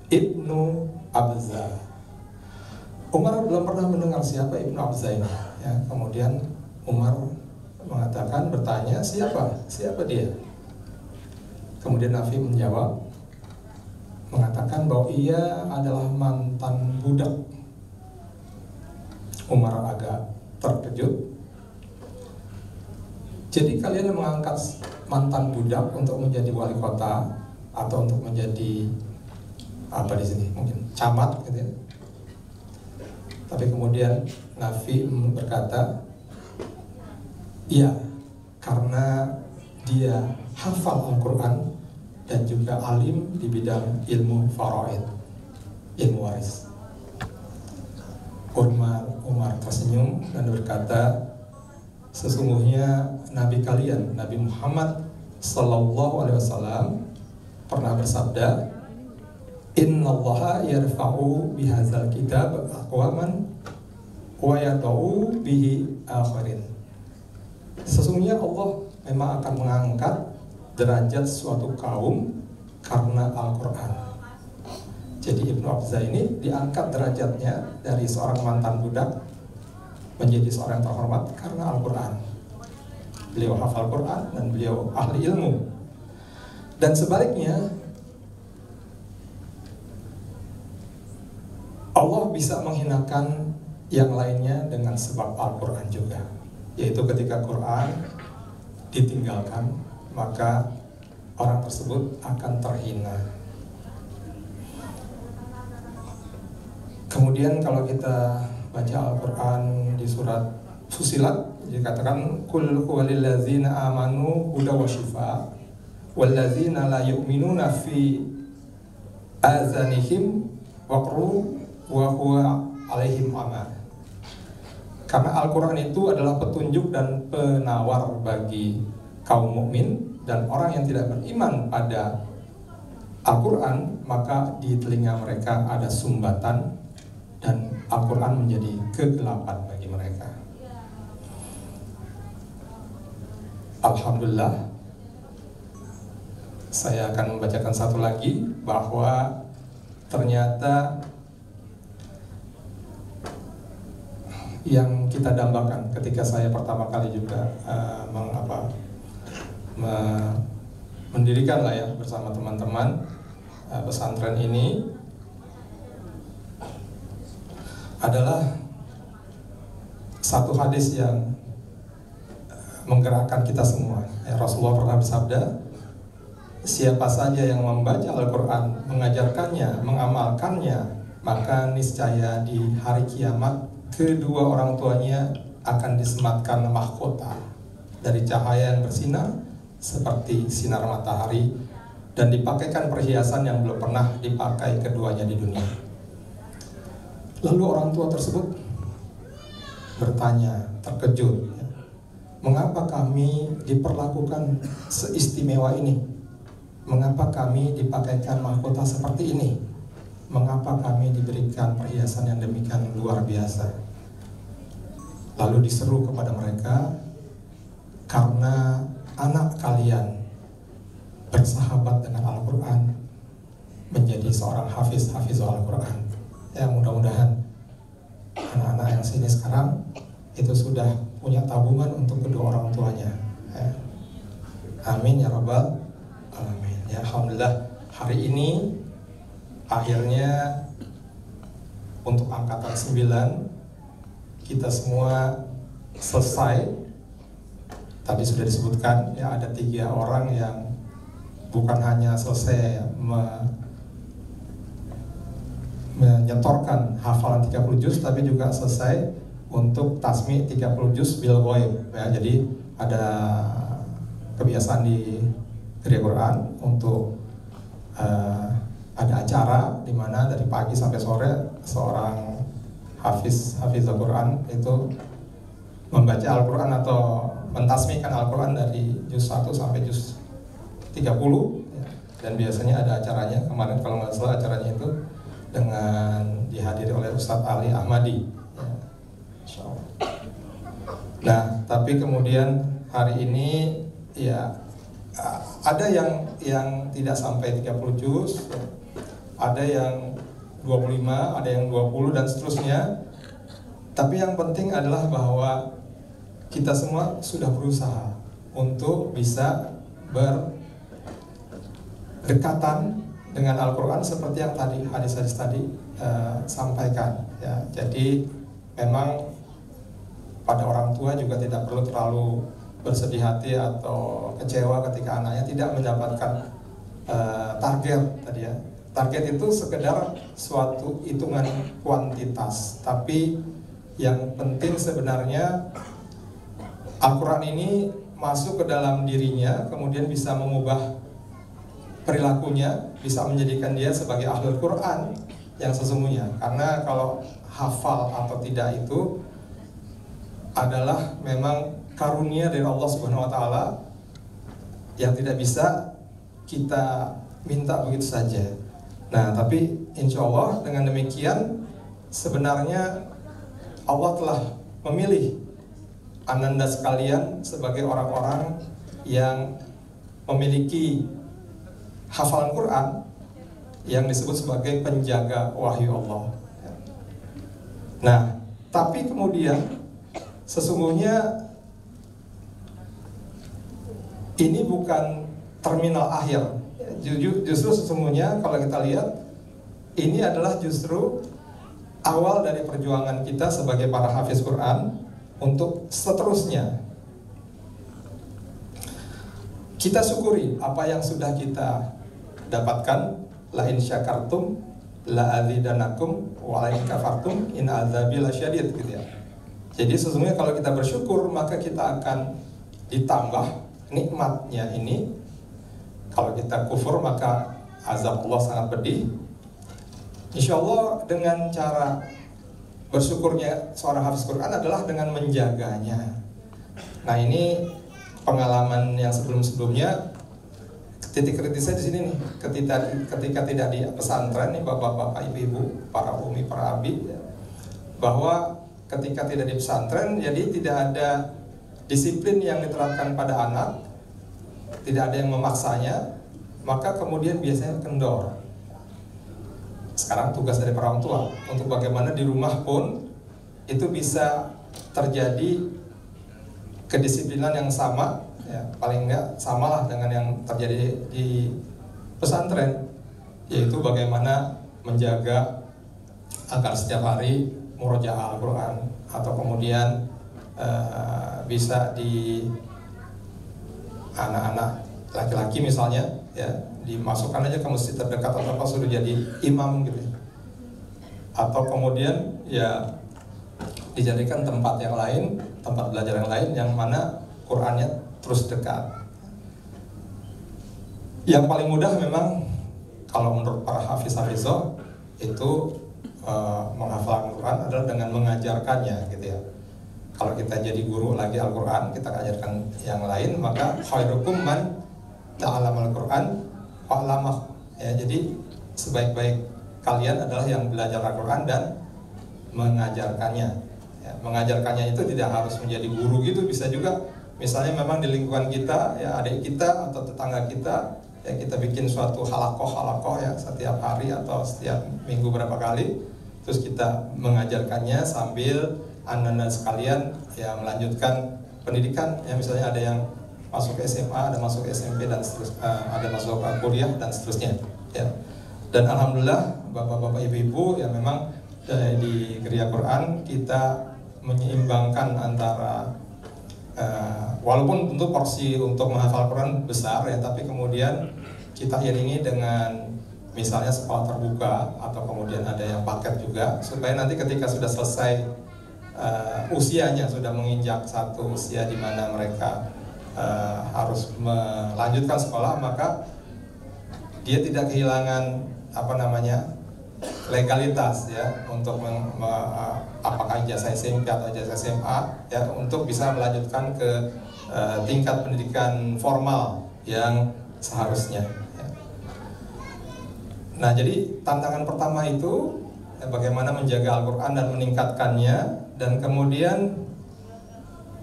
Ibnu Abza. Umar belum pernah mendengar siapa Ibnu Abza ini, ya. Kemudian Umar mengatakan, bertanya, siapa dia? Kemudian Nafi menjawab, mengatakan bahwa ia adalah mantan budak. Umar agak terkejut. Jadi kalian mengangkat mantan budak untuk menjadi wali kota atau untuk menjadi apa di sini? Mungkin camat gitu ya. Tapi kemudian Nafi berkata, iya, karena dia hafal Al-Quran dan juga alim di bidang ilmu faraid, ilmu waris. Umar tersenyum dan berkata, sesungguhnya Nabi kalian, Nabi Muhammad Sallallahu Alaihi Wasallam pernah bersabda, Innallaha yarfa'u bihadzal kitab aqwaman wa yada'u bihi akharin. Sesungguhnya Allah memang akan mengangkat derajat suatu kaum karena Al-Quran. Jadi Ibnu Abza ini diangkat derajatnya dari seorang mantan budak menjadi seorang yang terhormat karena Al-Quran. Beliau hafal Quran dan beliau ahli ilmu. Dan sebaliknya, Allah bisa menghinakan yang lainnya dengan sebab Al-Quran juga. Yaitu ketika Quran ditinggalkan, maka orang tersebut akan terhina. Kemudian kalau kita baca Al-Quran di surat Fussilat, dikatakan Qul huwalil ladzina amanu huda wa shifa wal ladzina la yu'minuna fi azanihim waqru wa huwa alaihim ama. Karena Al-Quran itu adalah petunjuk dan penawar bagi kaum mukmin, dan orang yang tidak beriman pada Al-Quran, maka di telinga mereka ada sumbatan dan Al-Quran menjadi kegelapan bagi mereka. Alhamdulillah, saya akan membacakan satu lagi bahwa ternyata yang kita dambakan ketika saya pertama kali juga mendirikan lah ya bersama teman-teman pesantren ini adalah satu hadis yang menggerakkan kita semua. Rasulullah pernah bersabda, siapa saja yang membaca Al-Quran, mengajarkannya, mengamalkannya, maka niscaya di hari kiamat kedua orang tuanya akan disematkan mahkota dari cahaya yang bersinar seperti sinar matahari dan dipakaikan perhiasan yang belum pernah dipakai keduanya di dunia. Lalu orang tua tersebut bertanya, terkejut, mengapa kami diperlakukan seistimewa ini? Mengapa kami dipakaikan mahkota seperti ini? Mengapa kami diberikan perhiasan yang demikian luar biasa? Lalu diseru kepada mereka, karena anak kalian bersahabat dengan Al-Quran, menjadi seorang hafiz Al-Quran. Ya, mudah-mudahan anak-anak yang sini sekarang itu sudah punya tabungan untuk kedua orang tuanya. Ya. Amin ya rabbal alamin. Ya, alhamdulillah hari ini akhirnya untuk angkatan 9 kita semua selesai. Tadi sudah disebutkan ya, ada 3 orang yang bukan hanya selesai menyetorkan hafalan 30 juz, tapi juga selesai untuk tasmi 30 juz bil ghaib ya. Jadi ada kebiasaan di Gereja Quran untuk ada acara di mana dari pagi sampai sore seorang hafiz Al-Quran itu membaca Al-Quran atau mentasmikan Al-Quran dari juz 1 sampai juz 30 ya. Dan biasanya ada acaranya, kemarin kalau nggak salah acaranya itu dengan dihadiri oleh Ustadz Ali Ahmadi ya. Insyaallah. Nah, tapi kemudian hari ini ya ada yang tidak sampai 30 juz ya. Ada yang 25, ada yang 20 dan seterusnya. Tapi yang penting adalah bahwa kita semua sudah berusaha untuk bisa berdekatan dengan Al-Quran seperti yang tadi hadis-hadis tadi sampaikan ya. Jadi memang pada orang tua juga tidak perlu terlalu bersedih hati atau kecewa ketika anaknya tidak mendapatkan target tadi ya. Target itu sekedar suatu hitungan kuantitas, tapi yang penting sebenarnya Al-Quran ini masuk ke dalam dirinya, kemudian bisa mengubah perilakunya, bisa menjadikan dia sebagai ahlul Quran yang sesungguhnya. Karena kalau hafal atau tidak itu adalah memang karunia dari Allah Subhanahu wa taala yang tidak bisa kita minta begitu saja. Nah, tapi insya Allah dengan demikian sebenarnya Allah telah memilih ananda sekalian sebagai orang-orang yang memiliki hafalan Quran yang disebut sebagai penjaga wahyu Allah. Nah, tapi kemudian sesungguhnya ini bukan terminal akhir. Justru sesungguhnya kalau kita lihat ini adalah justru awal dari perjuangan kita sebagai para hafiz Quran untuk seterusnya. Kita syukuri apa yang sudah kita dapatkan. La in syakartum la adzidanakum wa la in kafartum in adzabi lasyadid gitu ya. Jadi sesungguhnya kalau kita bersyukur maka kita akan ditambah nikmatnya ini. Kalau kita kufur maka azab Allah sangat pedih. Insya Allah dengan cara bersyukurnya seorang hafiz Quran adalah dengan menjaganya. Nah, ini pengalaman yang sebelum-sebelumnya. Titik kritisnya di sini nih, ketika tidak di pesantren nih bapak-bapak, ibu-ibu, para umi, para abi, bahwa ketika tidak di pesantren, jadi tidak ada disiplin yang diterapkan pada anak. Tidak ada yang memaksanya, maka kemudian biasanya kendor. Sekarang tugas dari para orang tua untuk bagaimana di rumah pun itu bisa terjadi kedisiplinan yang sama, ya, paling enggak samalah dengan yang terjadi di pesantren, yaitu bagaimana menjaga agar setiap hari murojaah Al-Quran atau kemudian bisa di anak-anak laki-laki misalnya ya dimasukkan aja ke masjid terdekat atau apa sudah jadi imam gitu, atau kemudian ya dijadikan tempat yang lain, tempat belajar yang lain yang mana Qurannya terus dekat. Yang paling mudah memang kalau menurut para hafiz-hafizah itu menghafal Al-Quran adalah dengan mengajarkannya gitu ya. Kalau kita jadi guru lagi Al-Quran, kita ajarkan yang lain, maka khairukum man ta'allama Al-Quran wa'lamah. Ya, jadi sebaik-baik kalian adalah yang belajar Al-Quran dan mengajarkannya. Ya, mengajarkannya itu tidak harus menjadi guru gitu, bisa juga misalnya memang di lingkungan kita, ya adik kita atau tetangga kita, ya kita bikin suatu halakoh ya setiap hari atau setiap minggu berapa kali, terus kita mengajarkannya sambil anak-anak sekalian ya melanjutkan pendidikan, ya misalnya ada yang masuk ke SMA, ada masuk ke SMP dan ada masuk ke kuliah dan seterusnya, ya. Dan alhamdulillah bapak-bapak ibu-ibu ya memang di Geria Quran kita menyeimbangkan antara walaupun tentu porsi untuk menghafal Quran besar ya, tapi kemudian kita iringi dengan misalnya sekolah terbuka atau kemudian ada yang paket juga, supaya nanti ketika sudah selesai usianya, sudah menginjak satu usia di mana mereka harus melanjutkan sekolah, maka dia tidak kehilangan legalitas ya untuk apakah ijazah SMP atau ijazah SMA ya, untuk bisa melanjutkan ke tingkat pendidikan formal yang seharusnya ya. Nah, jadi tantangan pertama itu ya, bagaimana menjaga Al-Quran dan meningkatkannya, dan kemudian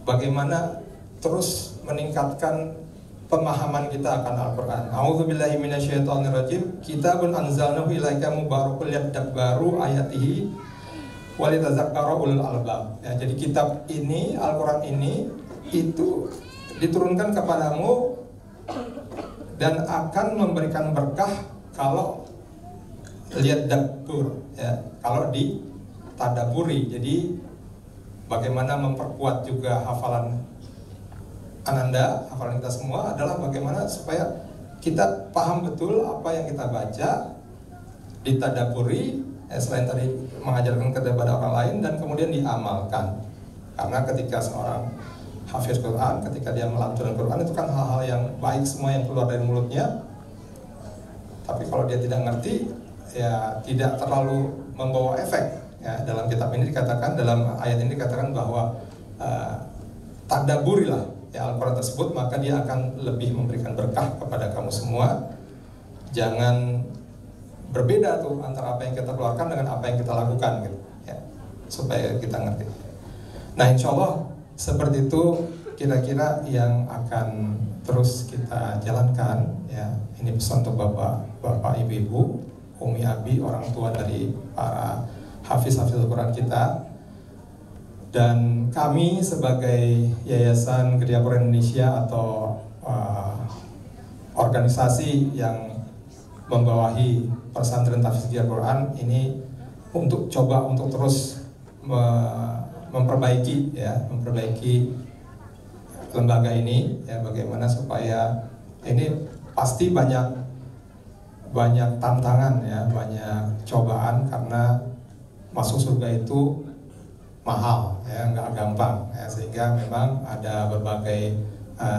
bagaimana terus meningkatkan pemahaman kita akan Al-Quran. A'udzubillahi minasyaitonirrajim. Kitabun anzalnahu ilaika mubarakul liyadabbaru ayatihi walitadzakkara ulul albab. Ya, jadi kitab ini, Al-Quran ini itu diturunkan kepadamu dan akan memberikan berkah kalau lihat dabbur ya, kalau ditadaburi. Jadi bagaimana memperkuat juga hafalan Ananda, hafalan kita semua adalah bagaimana supaya kita paham betul apa yang kita baca, ditadaburi, selain tadi mengajarkan kepada orang lain, dan kemudian diamalkan. Karena ketika seorang hafiz Quran, ketika dia melantunkan Quran, itu kan hal-hal yang baik semua yang keluar dari mulutnya. Tapi kalau dia tidak ngerti, ya tidak terlalu membawa efek. Ya, dalam kitab ini dikatakan, dalam ayat ini dikatakan bahwa tadaburilah ya Al-Quran tersebut, maka dia akan lebih memberikan berkah kepada kamu semua. Jangan berbeda tuh antara apa yang kita keluarkan dengan apa yang kita lakukan gitu, ya, supaya kita ngerti. Nah, insya Allah seperti itu kira-kira yang akan terus kita jalankan ya. Ini pesan untuk bapak, ibu-ibu, umi, abi, orang tua dari para hafiz-hafiz Al-Quran kita. Dan kami sebagai Yayasan Geria Quran Indonesia atau organisasi yang membawahi pesantren tahfiz Geria Quran ini untuk coba untuk terus memperbaiki lembaga ini ya, bagaimana supaya ini pasti banyak tantangan ya, banyak cobaan, karena masuk surga itu mahal ya, nggak gampang ya, sehingga memang ada berbagai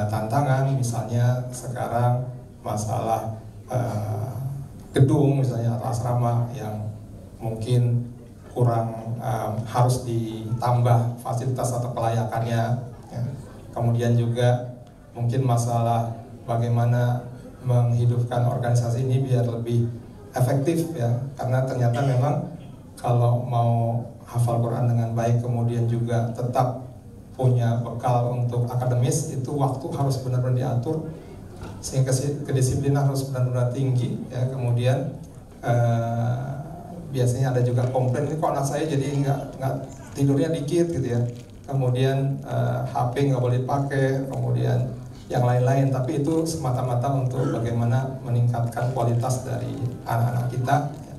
tantangan. Misalnya sekarang masalah gedung misalnya atau asrama yang mungkin kurang, harus ditambah fasilitas atau kelayakannya ya. Kemudian juga mungkin masalah bagaimana menghidupkan organisasi ini biar lebih efektif ya, karena ternyata memang kalau mau hafal Quran dengan baik, kemudian juga tetap punya bekal untuk akademis, itu waktu harus benar-benar diatur, sehingga kedisiplinan harus benar-benar tinggi ya. Kemudian biasanya ada juga komplain, ini kok anak saya jadi nggak tidurnya dikit gitu ya, kemudian HP nggak boleh dipakai, kemudian yang lain-lain. Tapi itu semata-mata untuk bagaimana meningkatkan kualitas dari anak-anak kita ya.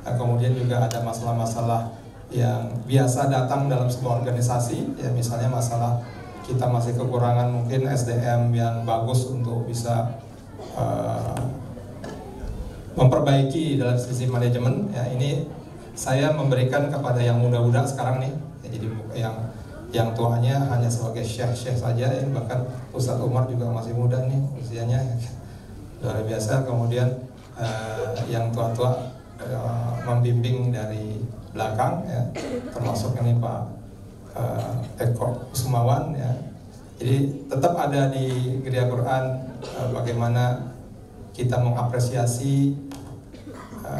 Nah, kemudian juga ada masalah-masalah yang biasa datang dalam sebuah organisasi ya, misalnya masalah kita masih kekurangan mungkin SDM yang bagus untuk bisa memperbaiki dalam sisi manajemen ya. Ini saya memberikan kepada yang muda-muda sekarang nih ya, jadi yang tuanya hanya sebagai syekh saja ya, bahkan Ustadz Umar juga masih muda nih usianya ya, luar biasa. Kemudian yang tua-tua membimbing dari belakang ya, termasuk ini Pak Eko Kusmawan ya. Jadi tetap ada di Geria Quran bagaimana kita mengapresiasi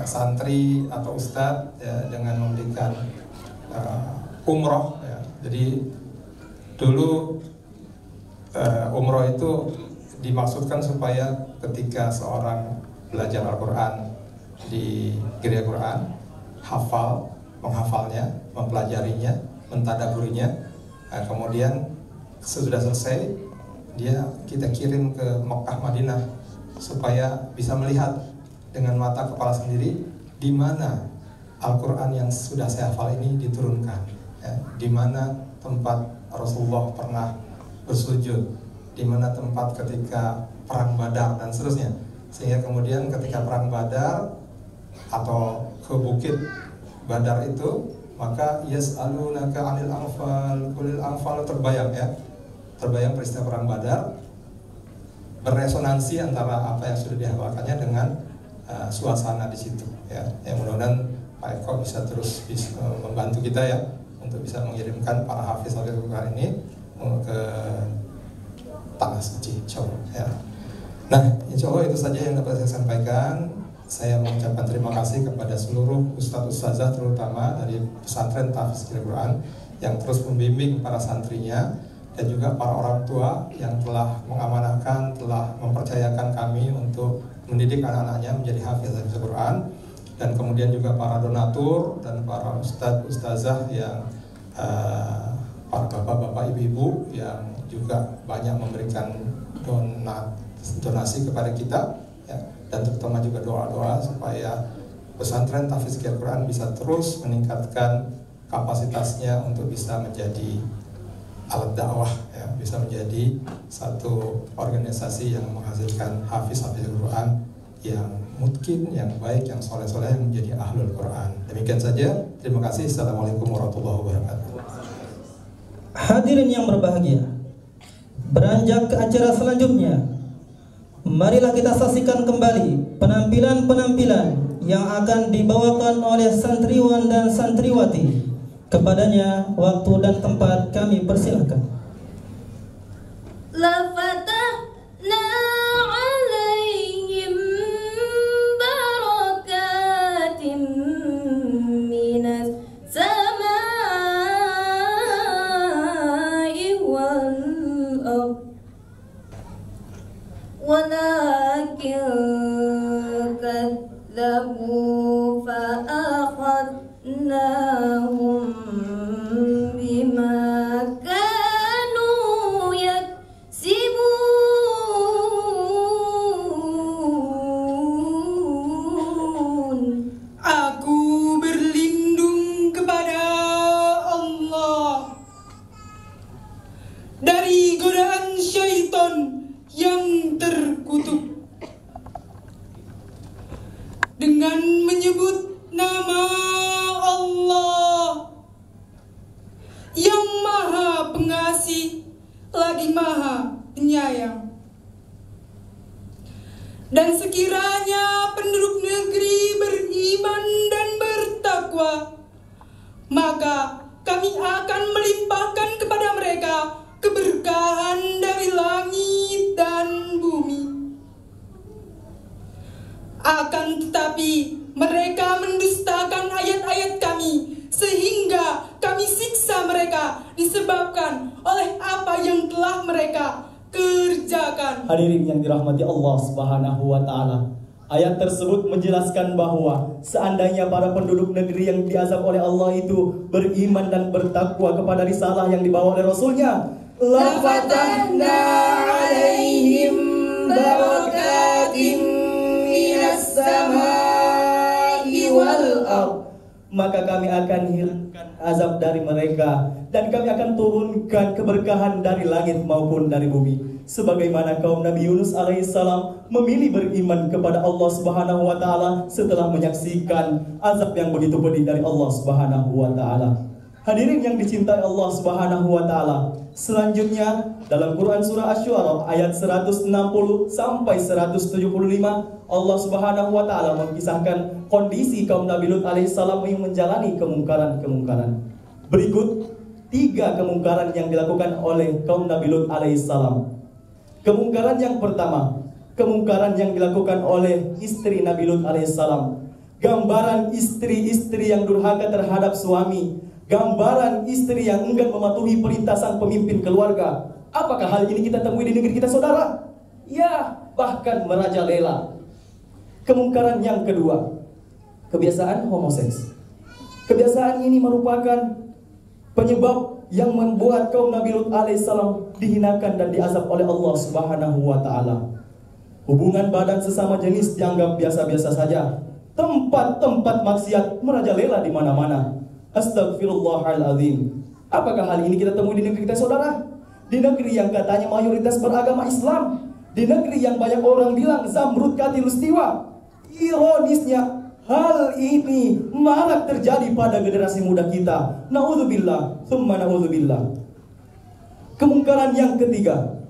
santri atau ustadz ya, dengan memberikan umroh ya. Jadi dulu umroh itu dimaksudkan supaya ketika seorang belajar Al-Quran di gereja Quran, menghafalnya, mempelajarinya, mentadaburinya, kemudian sesudah selesai kita kirim ke Mekah, Madinah supaya bisa melihat dengan mata kepala sendiri di mana Al-Quran yang sudah saya hafal ini diturunkan, ya, di mana tempat Rasulullah pernah bersujud, di mana tempat ketika perang Badar dan seterusnya, sehingga kemudian ketika perang Badar atau ke bukit Badar itu, maka yas'alunaka 'anil anfal, qulil anfal, terbayang peristiwa perang Badar, berresonansi antara apa yang sudah dihafalkannya dengan suasana di situ, ya. Yang mudah-mudahan Pak Eko bisa terus membantu kita ya untuk bisa mengirimkan para hafiz Al-Quran ini ke tanah suci, insyaallah, ya. Nah, insyaallah itu saja yang dapat saya sampaikan. Saya mengucapkan terima kasih kepada seluruh ustadz-ustazah, terutama dari pesantren Tahfiz Al-Quran yang terus membimbing para santrinya, dan juga para orang tua yang telah mengamanahkan, telah mempercayakan kami untuk mendidik anak-anaknya menjadi hafiz Al-Quran, dan kemudian juga para donatur dan para ustadz-ustazah yang para bapak-bapak, ibu-ibu yang juga banyak memberikan donasi kepada kita, ya, dan terutama juga doa-doa supaya pesantren Tahfiz Al-Quran bisa terus meningkatkan kapasitasnya untuk bisa menjadi alat dakwah, ya, bisa menjadi satu organisasi yang menghasilkan hafiz-hafiz Al-Quran yang mungkin, yang baik, yang soleh-soleh, yang menjadi ahlul Quran. Demikian saja, terima kasih. Assalamualaikum warahmatullahi wabarakatuh. Hadirin yang berbahagia, beranjak ke acara selanjutnya, marilah kita saksikan kembali penampilan-penampilan yang akan dibawakan oleh santriwan dan santriwati. Kepadanya waktu dan tempat kami persilahkan. Lafatahna alaihim barakatim minas samai wal ardh walakin kadzabu fa'akhadnahum bima kanu yaksibun. Aku berlindung kepada Allah dari godaan syaitan yang terkutuk dengan menyebut nama Allah yang Maha Pengasih lagi Maha Penyayang. Dan sekiranya penduduk negeri beriman dan bertakwa, maka kami akan melimpahkan kepada mereka keberkahan dari langit dan bumi. Akan tetapi mereka mendustakan ayat-ayat kami, sehingga kami siksa mereka disebabkan oleh apa yang telah mereka kerjakan. Hadirin yang dirahmati Allah Subhanahu wa taala, ayat tersebut menjelaskan bahwa seandainya para penduduk negeri yang diazab oleh Allah itu beriman dan bertakwa kepada risalah yang dibawa oleh Rasulnya, la fatahna alaihim barakatim minas samai wal ardh, maka kami akan hilangkan azab dari mereka dan kami akan turunkan keberkahan dari langit maupun dari bumi. Sebagaimana kaum Nabi Yunus alaihissalam memilih beriman kepada Allah Subhanahu wa taala setelah menyaksikan azab yang begitu pedih dari Allah Subhanahu wa taala. Hadirin yang dicintai Allah Subhanahu wa taala, selanjutnya dalam Quran surah Asy-Syu'ara ayat 160 sampai 175 Allah Subhanahu wa taala mengisahkan kondisi kaum Nabi Lut alaihissalam yang menjalani kemungkaran-kemungkaran. Berikut 3 kemungkaran yang dilakukan oleh kaum Nabi Lut alaihissalam. Kemungkaran yang pertama, kemungkaran yang dilakukan oleh istri Nabi Lut alaihissalam. Gambaran istri-istri yang durhaka terhadap suami, gambaran istri yang enggan mematuhi perintah sang pemimpin keluarga. Apakah hal ini kita temui di negeri kita, saudara? Ya, bahkan merajalela. Kemungkaran yang kedua, kebiasaan homoseks. Kebiasaan ini merupakan penyebab yang membuat kaum Nabi Lut alaihissalam dihinakan dan diazab oleh Allah Subhanahu wa taala. Hubungan badan sesama jenis dianggap biasa-biasa saja. Tempat-tempat maksiat merajalela di mana-mana. Astagfirullahaladzim. Apakah hal ini kita temui di negeri kita, saudara? Di negeri yang katanya mayoritas beragama Islam, di negeri yang banyak orang bilang Zamrud Khatulistiwa. Ironisnya, hal ini marak terjadi pada generasi muda kita. Na'udzubillah, tsumma na'udzubillah. Kemungkaran yang ketiga,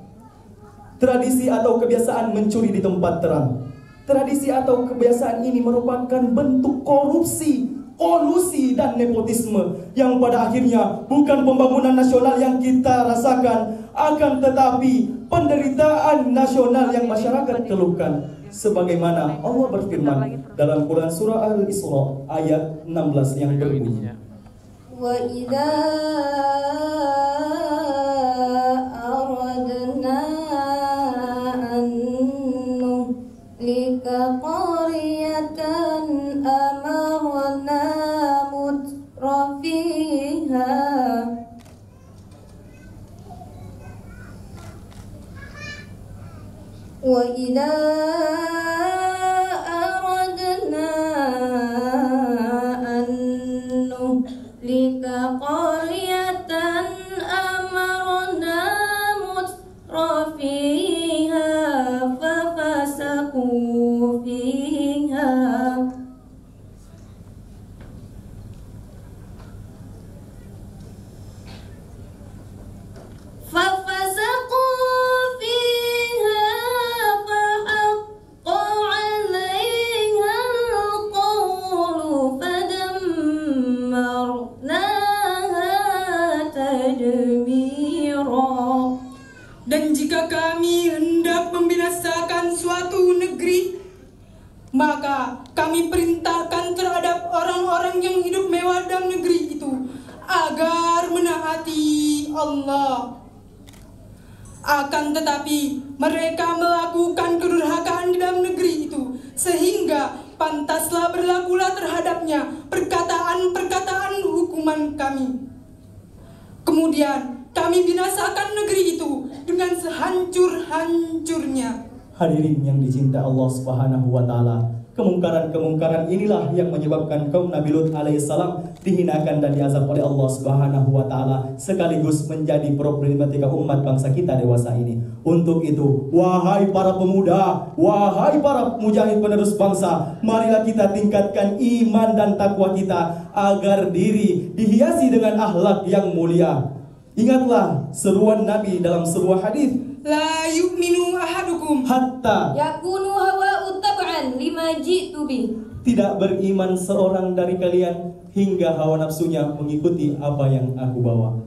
tradisi atau kebiasaan mencuri di tempat terang. Tradisi atau kebiasaan ini merupakan bentuk korupsi, kolusi dan nepotisme yang pada akhirnya bukan pembangunan nasional yang kita rasakan, akan tetapi penderitaan nasional yang masyarakat keluhkan. Sebagaimana Allah berfirman dalam Quran surah Al-Isra ayat 16 yang berbunyi, Wa idza aradna an nuhlika qaryatan amarna mutrafiha wa idza aradna an nuhlika qaryatan amarna mutrafiha fafasaqu fiha Dan jika kami hendak membinasakan suatu negeri, maka kami perintahkan terhadap orang-orang yang hidup mewah dalam negeri itu agar menaati Allah. Akan tetapi mereka melakukan kedurhakaan di dalam negeri itu, sehingga pantaslah berlakulah terhadapnya perkataan-perkataan hukuman kami. Kemudian kami binasakan negeri itu dengan sehancur-hancurnya. Hadirin yang dicintai Allah Subhanahu wa taala, kemungkaran-kemungkaran inilah yang menyebabkan kaum Nabi Lut alaihissalam dihinakan dan diazab oleh Allah Subhanahu wa taala, sekaligus menjadi problematika umat bangsa kita dewasa ini. Untuk itu, wahai para pemuda, wahai para mujahid penerus bangsa, marilah kita tingkatkan iman dan takwa kita agar diri dihiasi dengan akhlak yang mulia. Ingatlah seruan Nabi dalam sebuah hadis, La yu'minu ahadukum hatta yakunu hawa'u tab'an lima ji'tu bih. tidak beriman seorang dari kalian hingga hawa nafsunya mengikuti apa yang aku bawa.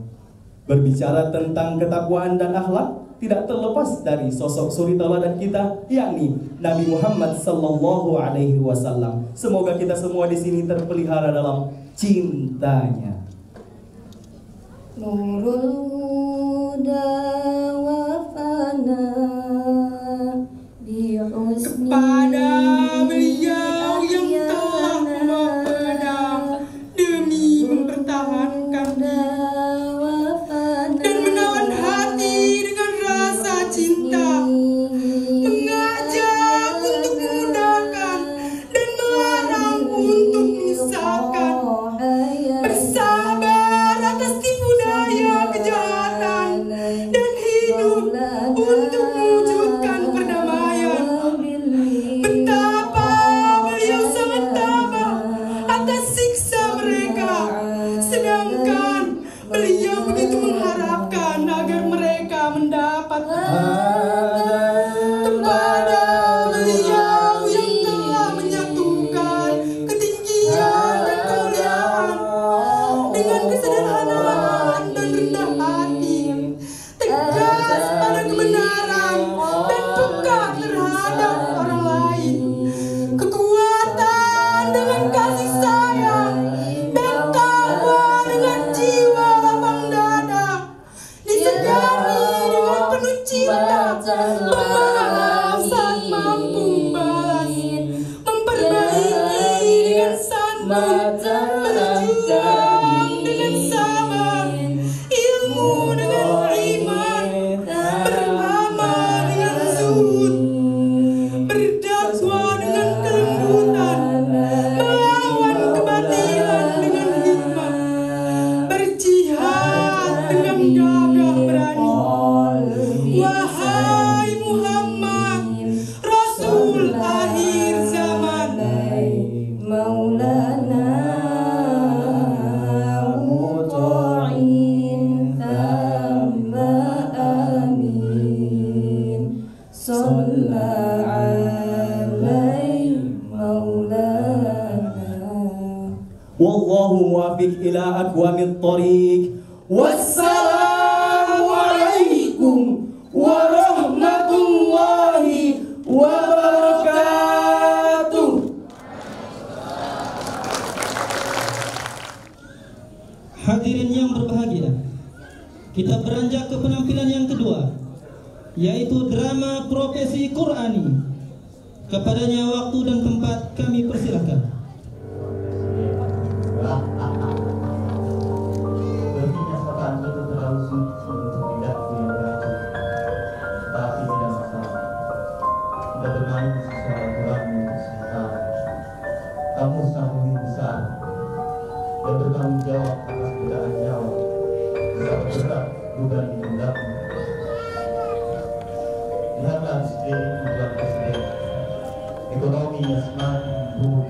Berbicara tentang ketakwaan dan akhlak tidak terlepas dari sosok suri tauladan kita, yakni Nabi Muhammad sallallahu alaihi wasallam. Semoga kita semua di sini terpelihara dalam cintanya. Nurul huda wa fana bi husni kepada beliau yang telah mewafat demi mempertahankan dan menawan hati dengan rasa cinta, mengajak untuk memudahkan dan melarang untuk menyusahkan, bersabar atas tipu daya kejahatan dan hidup untuk mewujudkan perdamaian. Betapa beliau sangat tabah atas siksa mereka, sedangkan beliau begitu mengharapkan agar mereka mendapat kepada beliau yang telah menyatukan ketinggian dan kemuliaan dengan kesederhanaan dan rendah hati, tegas pada kebenaran dan peka terhadap orang lain, kekuatan dengan kasih sayang dan takwa dengan jiwa lapang dada, disegani dengan muwafiq ila aqwamit thariq. Wassalamu alaikum warahmatullahi wabarakatuh. Hadirin yang berbahagia, kita beranjak ke penampilan yang kedua, yaitu drama profesi Qur'ani. Kepadanya waktu dan tempat kami persilahkan. Berarti sekarang itu terlalu sulit untuk tidak punya beracun, tapi tidak masalah. Kita bermain di sisi Al-Quran untuk sementara. Kamu sang pemimpin besar dan bertanggung jawab atas godaan nyawa. Betapa berat beban di pundakmu. Lihatlah di sekeliling tujuan presiden. Ekonomi yang semakin buruk,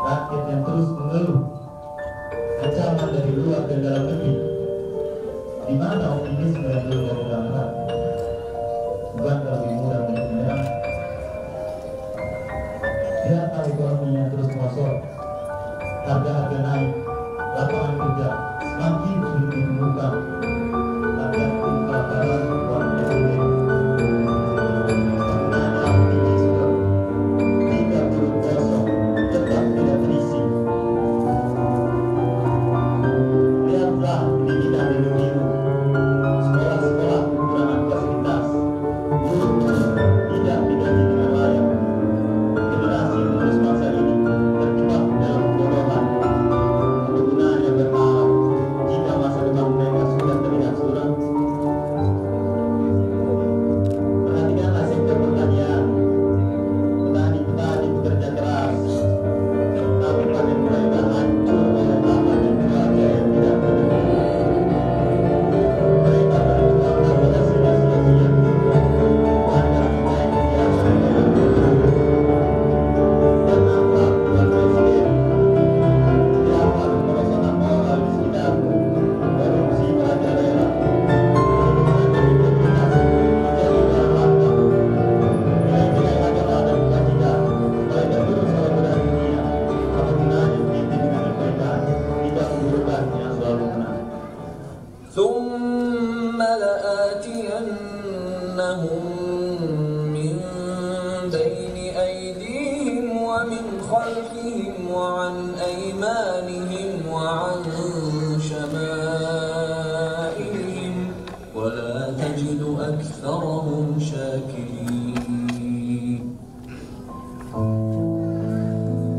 rakyat yang terus mengeluh, ancaman dari luar dan dalam negeri. Di mana optimisme yang belum berangkat? Bukankah lebih mudah untuk menyerah? Lihatlah ekonomi yang terus merosot, harga-harga naik, lapangan kerja semakin sulit ditemukan. Rakyat pun kelaparan uang presiden.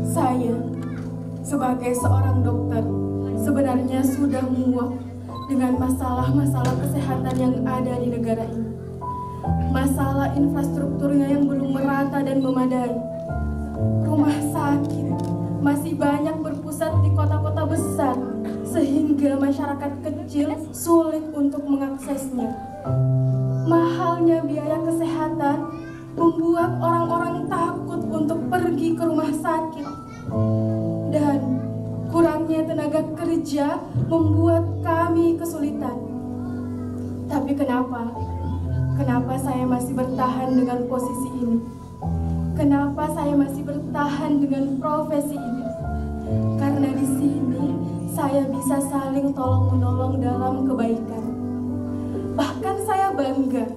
Saya sebagai seorang dokter sebenarnya sudah muak dengan masalah-masalah kesehatan yang ada di negara ini. Masalah infrastrukturnya yang belum merata dan memadai. Rumah sakit masih banyak berpusat di kota-kota besar, sehingga masyarakat kecil sulit untuk mengaksesnya. Mahalnya biaya kesehatan membuat orang-orang takut untuk pergi ke rumah sakit. Dan kurangnya tenaga kerja membuat kami kesulitan. Tapi kenapa? Kenapa saya masih bertahan dengan posisi ini? Kenapa saya masih bertahan dengan profesi ini? Karena di sini saya bisa saling tolong-menolong dalam kebaikan. Bahkan saya bangga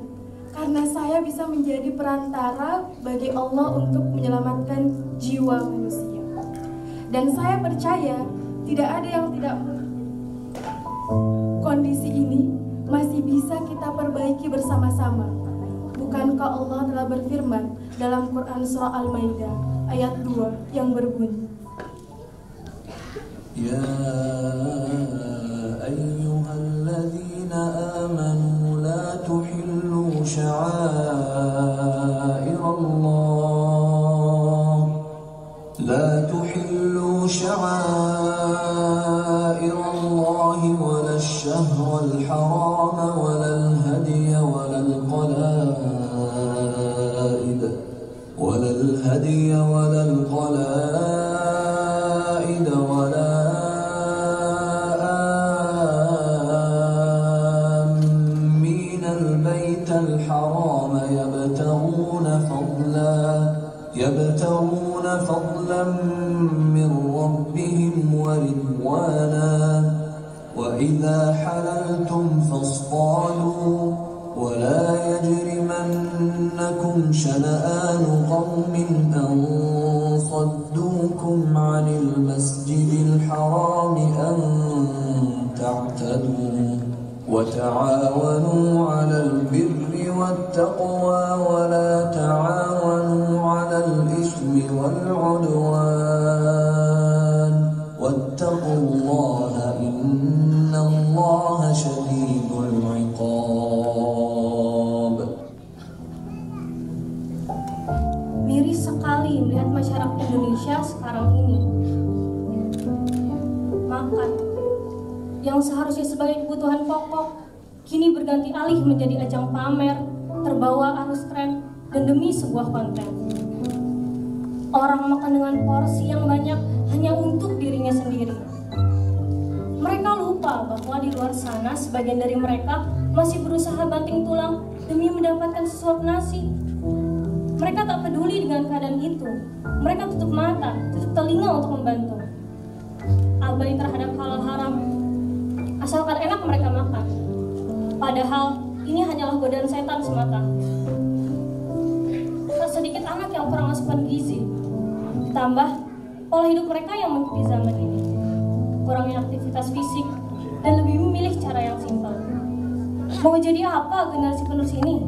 karena saya bisa menjadi perantara bagi Allah untuk menyelamatkan jiwa manusia. Dan saya percaya tidak ada yang tidak kondisi ini masih bisa kita perbaiki bersama-sama. Bukankah Allah telah berfirman dalam Quran surah Al-Maidah ayat 2 yang berbunyi, Ya ayyuhalladzina amanu la tuhillu sya'airallah la tuhillu sya'airallahi wala ash-shahral haram wala al-hadiya wala al-qala'id wala al-hadiya wala al-qala'id wala الحرام يبتغون فضلا من ربهم ورضوانا وإذا حللتم فاصطادوا ولا يجرمنكم شنآن قوم أن صدوكم عن المسجد الحرام أن تعتدوا وتعاونوا على البر والتقوى ولا تعاونوا على الإثم والعدوان واتقوا الله إن الله شديد العقاب. Miris sekali melihat masyarakat Indonesia sekarang ini. Makan yang seharusnya sebagai kebutuhan pokok kini berganti alih menjadi ajang pamer, terbawa arus tren, dan demi sebuah konten. Orang makan dengan porsi yang banyak hanya untuk dirinya sendiri. Mereka lupa bahwa di luar sana sebagian dari mereka masih berusaha banting tulang demi mendapatkan sesuap nasi. Mereka tak peduli dengan keadaan itu. Mereka tutup mata, tutup telinga untuk membantu. Abai terhadap halal haram, asalkan enak mereka makan. Padahal ini hanyalah godaan setan semata. Tak sedikit anak yang kurang asupan gizi. Ditambah pola hidup mereka yang mengikuti zaman ini. Kurangnya aktivitas fisik dan lebih memilih cara yang simpel. Mau jadi apa generasi penerus ini?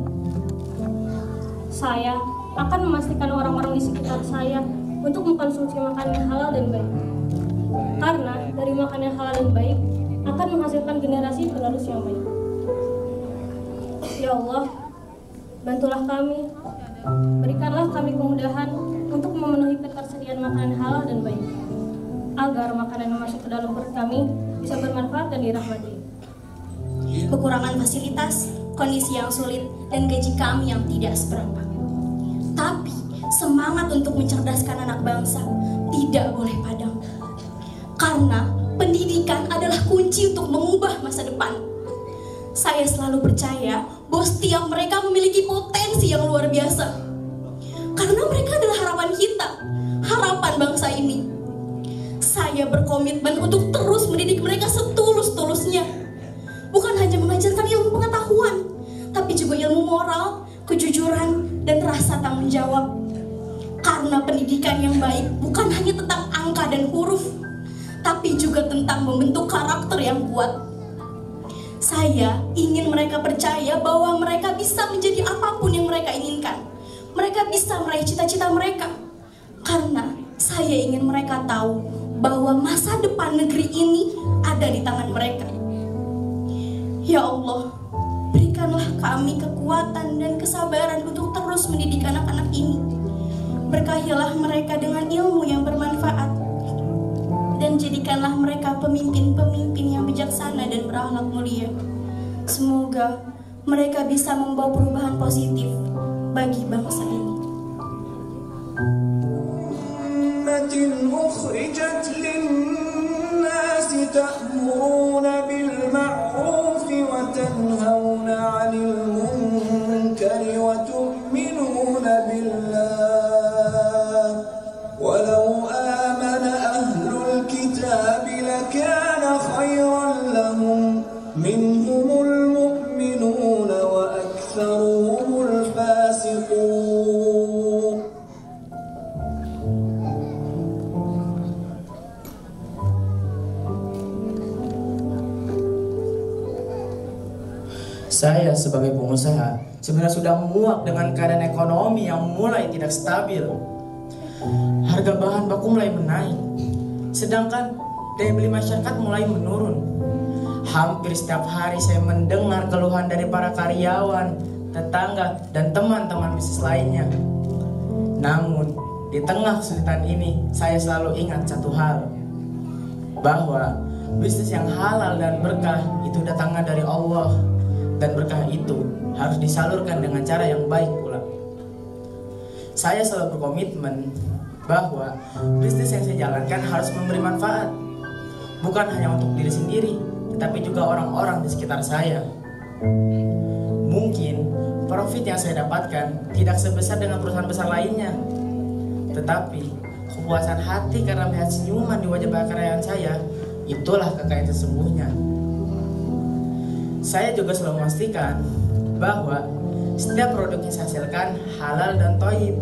Saya akan memastikan orang-orang di sekitar saya untuk mengkonsumsi makanan yang halal dan baik. Karena dari makanan yang halal dan baik akan menghasilkan generasi penerus yang baik. Ya Allah, bantulah kami, berikanlah kami kemudahan untuk memenuhi ketersediaan makanan halal dan baik, agar makanan yang masuk ke dalam perut kami bisa bermanfaat dan dirahmati. Kekurangan fasilitas, kondisi yang sulit, dan gaji kami yang tidak seberapa. Tapi semangat untuk mencerdaskan anak bangsa tidak boleh padam. Karena pendidikan adalah kunci untuk mengubah masa depan. Saya selalu percaya bahwa setiap mereka memiliki potensi yang luar biasa. Karena mereka adalah harapan kita, harapan bangsa ini. Saya berkomitmen untuk terus mendidik mereka setulus-tulusnya. Bukan hanya mengajarkan ilmu pengetahuan, tapi juga ilmu moral, kejujuran, dan rasa tanggung jawab. Karena pendidikan yang baik bukan hanya tentang angka dan huruf, tapi juga tentang membentuk karakter yang kuat. Saya ingin mereka percaya bahwa mereka bisa menjadi apapun yang mereka inginkan. Mereka bisa meraih cita-cita mereka. Karena saya ingin mereka tahu bahwa masa depan negeri ini ada di tangan mereka. Ya Allah, berikanlah kami kekuatan dan kesabaran untuk terus mendidik anak-anak ini. Berkahilah mereka dengan ilmu yang bermanfaat, dan jadikanlah mereka pemimpin-pemimpin yang bijaksana dan berakhlak mulia. Semoga mereka bisa membawa perubahan positif bagi bangsa ini. أخرجت للناس تأمرون بالمعروف وتنهون عن المنكر وتؤمنون بالله ولو آمن أهل الكتاب لكان خيرا لهم منهم المؤمنون وأكثرهم الفاسقون. Saya sebagai pengusaha sebenarnya sudah muak dengan keadaan ekonomi yang mulai tidak stabil. Harga bahan baku mulai menaik, sedangkan daya beli masyarakat mulai menurun. Hampir setiap hari saya mendengar keluhan dari para karyawan, tetangga, dan teman-teman bisnis lainnya. Namun, di tengah kesulitan ini, saya selalu ingat satu hal, bahwa bisnis yang halal dan berkah itu datangnya dari Allah. Dan berkah itu harus disalurkan dengan cara yang baik pula. Saya selalu berkomitmen bahwa bisnis yang saya jalankan harus memberi manfaat, bukan hanya untuk diri sendiri, tetapi juga orang-orang di sekitar saya. Mungkin profit yang saya dapatkan tidak sebesar dengan perusahaan besar lainnya, tetapi kepuasan hati karena melihat senyuman di wajah karyawan saya, itulah kekayaan sesungguhnya. Saya juga selalu memastikan bahwa setiap produk yang saya hasilkan halal dan thayyib,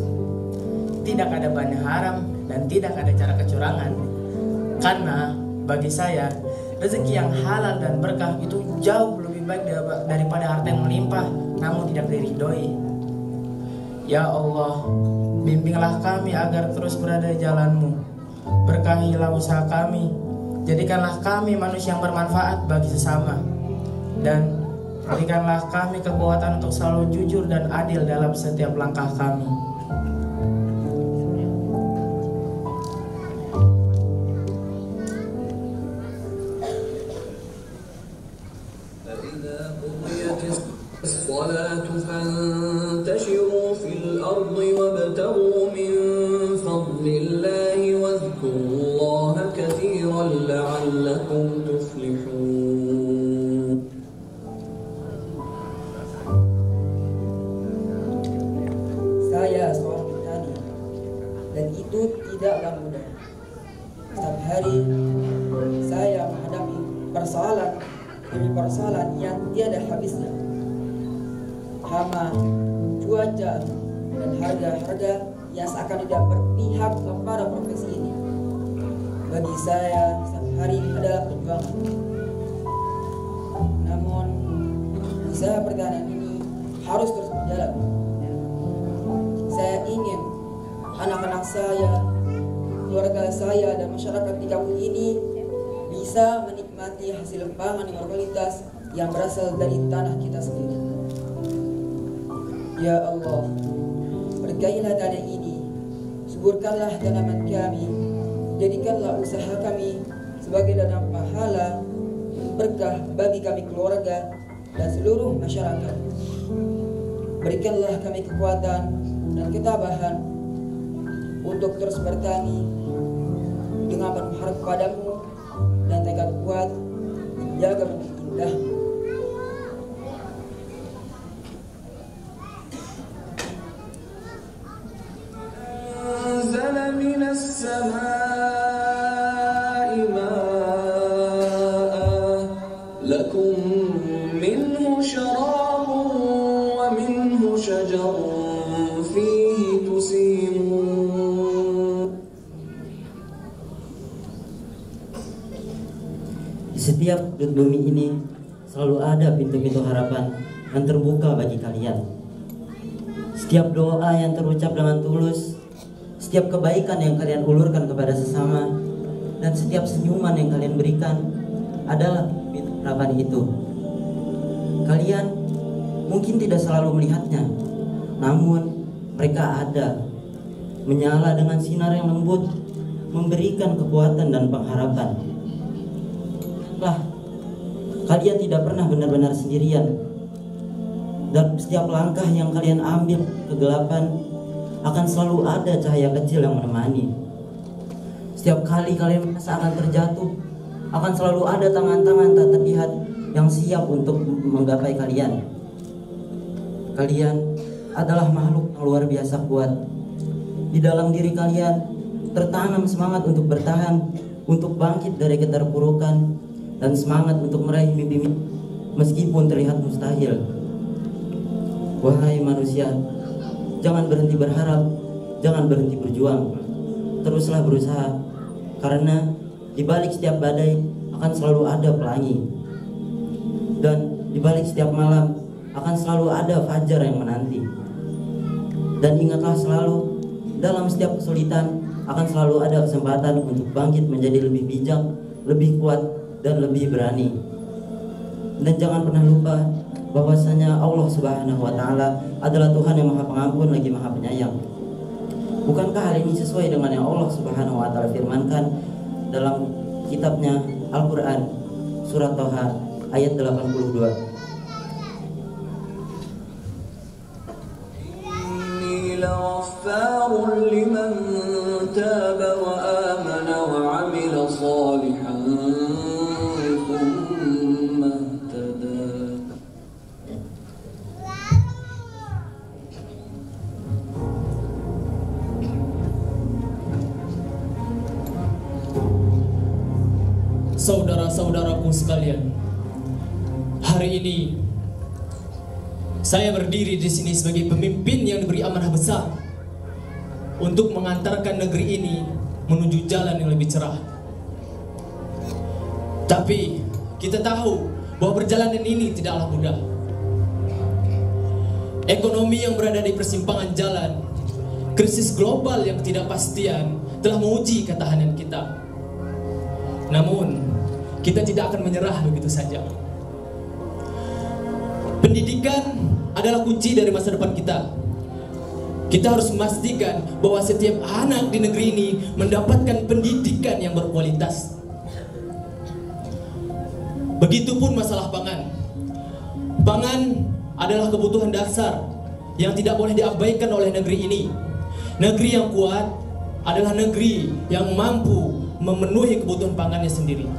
tidak ada bahan haram dan tidak ada cara kecurangan. Karena bagi saya, rezeki yang halal dan berkah itu jauh lebih baik daripada harta yang melimpah namun tidak diridhoi. Ya Allah, bimbinglah kami agar terus berada di jalan-Mu. Berkahilah usaha kami, jadikanlah kami manusia yang bermanfaat bagi sesama, dan berikanlah kami kekuatan untuk selalu jujur dan adil dalam setiap langkah kami. الصلاة فانتشروا في الأرض وابتغوا من فضل الله واذكروا الله كثيرا لعلكم تفلحون. Saya seorang petani dan itu tidaklah mudah. Setiap hari saya menghadapi persoalan demi persoalan yang tiada habisnya. Hama, cuaca, dan harga-harga yang seakan tidak berpihak kepada profesi ini. Bagi saya, setiap hari adalah perjuangan. Namun, usaha pertanian ini harus terus berjalan. Saya ingin anak-anak saya, keluarga saya, dan masyarakat di kampung ini bisa menikmati hasil pangan yang berkualitas yang berasal dari tanah kita sendiri. Ya Allah, berkailah tanah ini, suburkanlah tanaman kami, jadikanlah usaha kami sebagai ladang pahala, berkah bagi kami keluarga dan seluruh masyarakat. Berikanlah kami kekuatan dan ketabahan untuk terus bertani dengan berharap padamu dan tekad kuat menjaga bumi indah. من السماء ماء لكم منه شراب ومنه شجر فيه تسيمون. Di setiap sudut bumi ini selalu ada pintu-pintu harapan yang terbuka bagi kalian. Setiap doa yang terucap dengan tulus, setiap kebaikan yang kalian ulurkan kepada sesama, dan setiap senyuman yang kalian berikan adalah pintu harapan itu. Kalian mungkin tidak selalu melihatnya, namun mereka ada, menyala dengan sinar yang lembut, memberikan kekuatan dan pengharapan. Lah, kalian tidak pernah benar-benar sendirian, dan setiap langkah yang kalian ambil kegelapan akan selalu ada cahaya kecil yang menemani. Setiap kali kalian merasa akan terjatuh, akan selalu ada tangan-tangan tak terlihat yang siap untuk menggapai kalian. Kalian adalah makhluk yang luar biasa kuat. Di dalam diri kalian tertanam semangat untuk bertahan, untuk bangkit dari keterpurukan, dan semangat untuk meraih mimpi-mimpi meskipun terlihat mustahil. Wahai manusia, jangan berhenti berharap, jangan berhenti berjuang. Teruslah berusaha, karena di balik setiap badai akan selalu ada pelangi. Dan di balik setiap malam akan selalu ada fajar yang menanti. Dan ingatlah selalu, dalam setiap kesulitan akan selalu ada kesempatan untuk bangkit menjadi lebih bijak, lebih kuat, dan lebih berani. Dan jangan pernah lupa bahwasanya Allah Subhanahu wa Ta'ala adalah Tuhan yang Maha Pengampun lagi Maha Penyayang. Bukankah hal ini sesuai dengan yang Allah Subhanahu wa Ta'ala firmankan dalam kitabnya Al-Quran, surat Toha ayat 82? Inni lagaffarun liman taba wa amana wa amila salihan thumma ihtada. saudara-saudaraku sekalian, hari ini saya berdiri di sini sebagai pemimpin yang diberi amanah besar untuk mengantarkan negeri ini menuju jalan yang lebih cerah. Tapi kita tahu bahwa perjalanan ini tidaklah mudah. Ekonomi yang berada di persimpangan jalan, krisis global yang ketidakpastian telah menguji ketahanan kita. Namun, kita tidak akan menyerah begitu saja. Pendidikan adalah kunci dari masa depan kita. Kita harus memastikan bahwa setiap anak di negeri ini mendapatkan pendidikan yang berkualitas. Begitupun masalah pangan. Pangan adalah kebutuhan dasar yang tidak boleh diabaikan oleh negeri ini. Negeri yang kuat adalah negeri yang mampu memenuhi kebutuhan pangannya sendiri.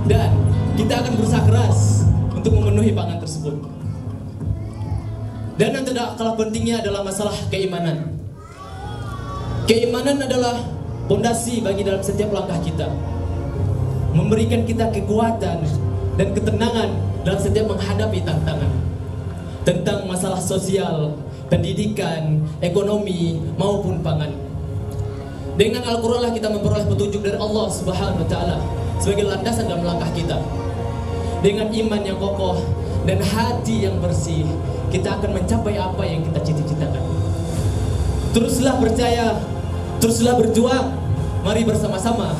Dan kita akan berusaha keras untuk memenuhi pangan tersebut. Dan yang tidak kalah pentingnya adalah masalah keimanan. Keimanan adalah fondasi bagi dalam setiap langkah kita, memberikan kita kekuatan dan ketenangan dalam setiap menghadapi tantangan. Tentang masalah sosial, pendidikan, ekonomi, maupun pangan. Dengan Al-Quran lah kita memperoleh petunjuk dari Allah Subhanahu wa Ta'ala sebagai landasan dalam langkah kita. Dengan iman yang kokoh dan hati yang bersih, kita akan mencapai apa yang kita cita-citakan. Teruslah percaya, teruslah berjuang. Mari bersama-sama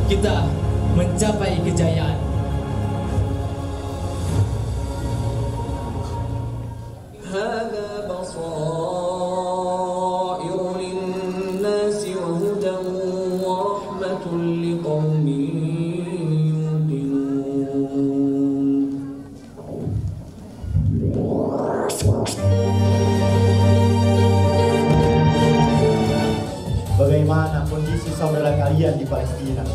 kita mencapai kejayaan. هذا بصائر للناس وهدى ورحمة لقوم Bagaimana kondisi saudara kalian di Palestina?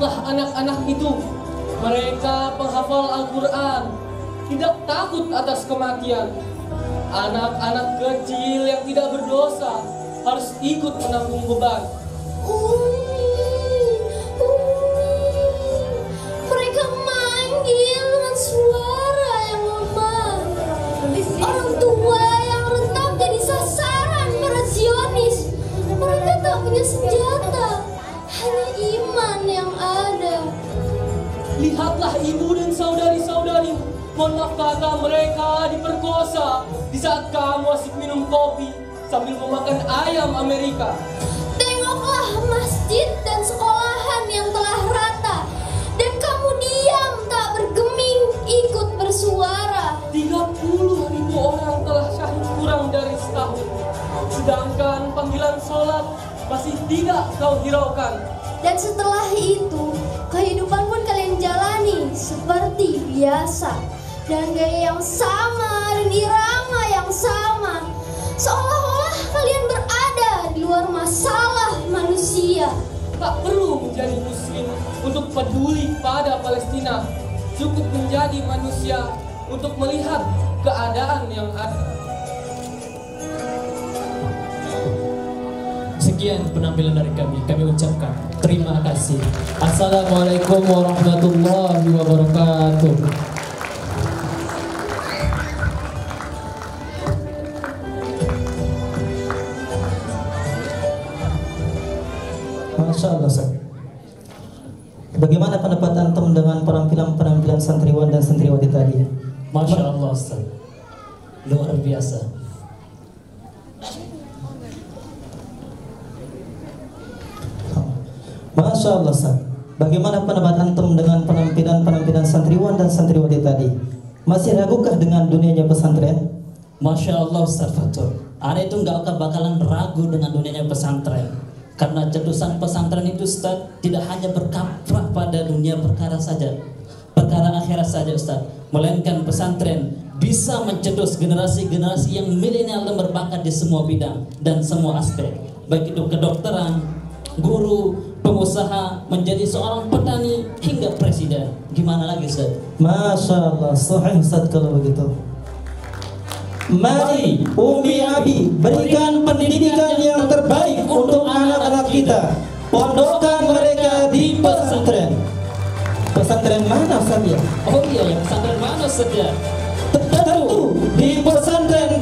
Anak-anak itu, mereka penghafal Al-Quran, tidak takut atas kematian. Anak-anak kecil yang tidak berdosa harus ikut menanggung beban. Mereka manggil dengan suara yang lemah. Orang tua yang rentan jadi sasaran para Zionis. Mereka tak punya senjata, hanya iman yang ada. Lihatlah ibu dan saudari-saudarimu, mohon maaf kata mereka diperkosa di saat kamu asik minum kopi sambil memakan ayam Amerika. Tengoklah masjid dan sekolahan yang telah rata, dan kamu diam tak bergeming ikut bersuara. 30.000 orang telah syahid kurang dari setahun, sedangkan panggilan sholat masih tidak kau hiraukan. Dan setelah itu, kehidupan pun kalian jalani seperti biasa, dengan gaya yang sama dan irama yang sama, seolah-olah kalian berada di luar masalah manusia. Tak perlu menjadi muslim untuk peduli pada Palestina, cukup menjadi manusia untuk melihat keadaan yang ada. Sekian penampilan dari kami ucapkan terima kasih. Assalamualaikum warahmatullahi wabarakatuh. Masya Allah, Bagaimana pendapat antum dengan penampilan santriwan dan santriwati tadi? Masya Allah Ustaz, luar biasa. Masya Allah Ustaz. Bagaimana pendapat antum dengan penampilan santriwan dan santriwati tadi? Masih ragukah dengan dunianya pesantren? Masya Allah Ustaz Fatur, Ana itu nggak bakalan ragu dengan dunianya pesantren. Karena cetusan pesantren itu Ustaz tidak hanya berkaprah pada dunia perkara saja, perkara akhirat saja Ustaz, melainkan pesantren bisa mencetus generasi-generasi yang milenial dan berbakat di semua bidang dan semua aspek, baik itu kedokteran, guru, pengusaha, menjadi seorang petani hingga presiden. Gimana lagi Ustaz? Masya Allah, sahih Ustaz kalau begitu. Mari Umi Abi berikan pendidikan yang terbaik untuk anak-anak kita. Pondokan mereka di pesantren. Pesantren mana saja? Oh iya, pesantren mana saja? Tentu di pesantren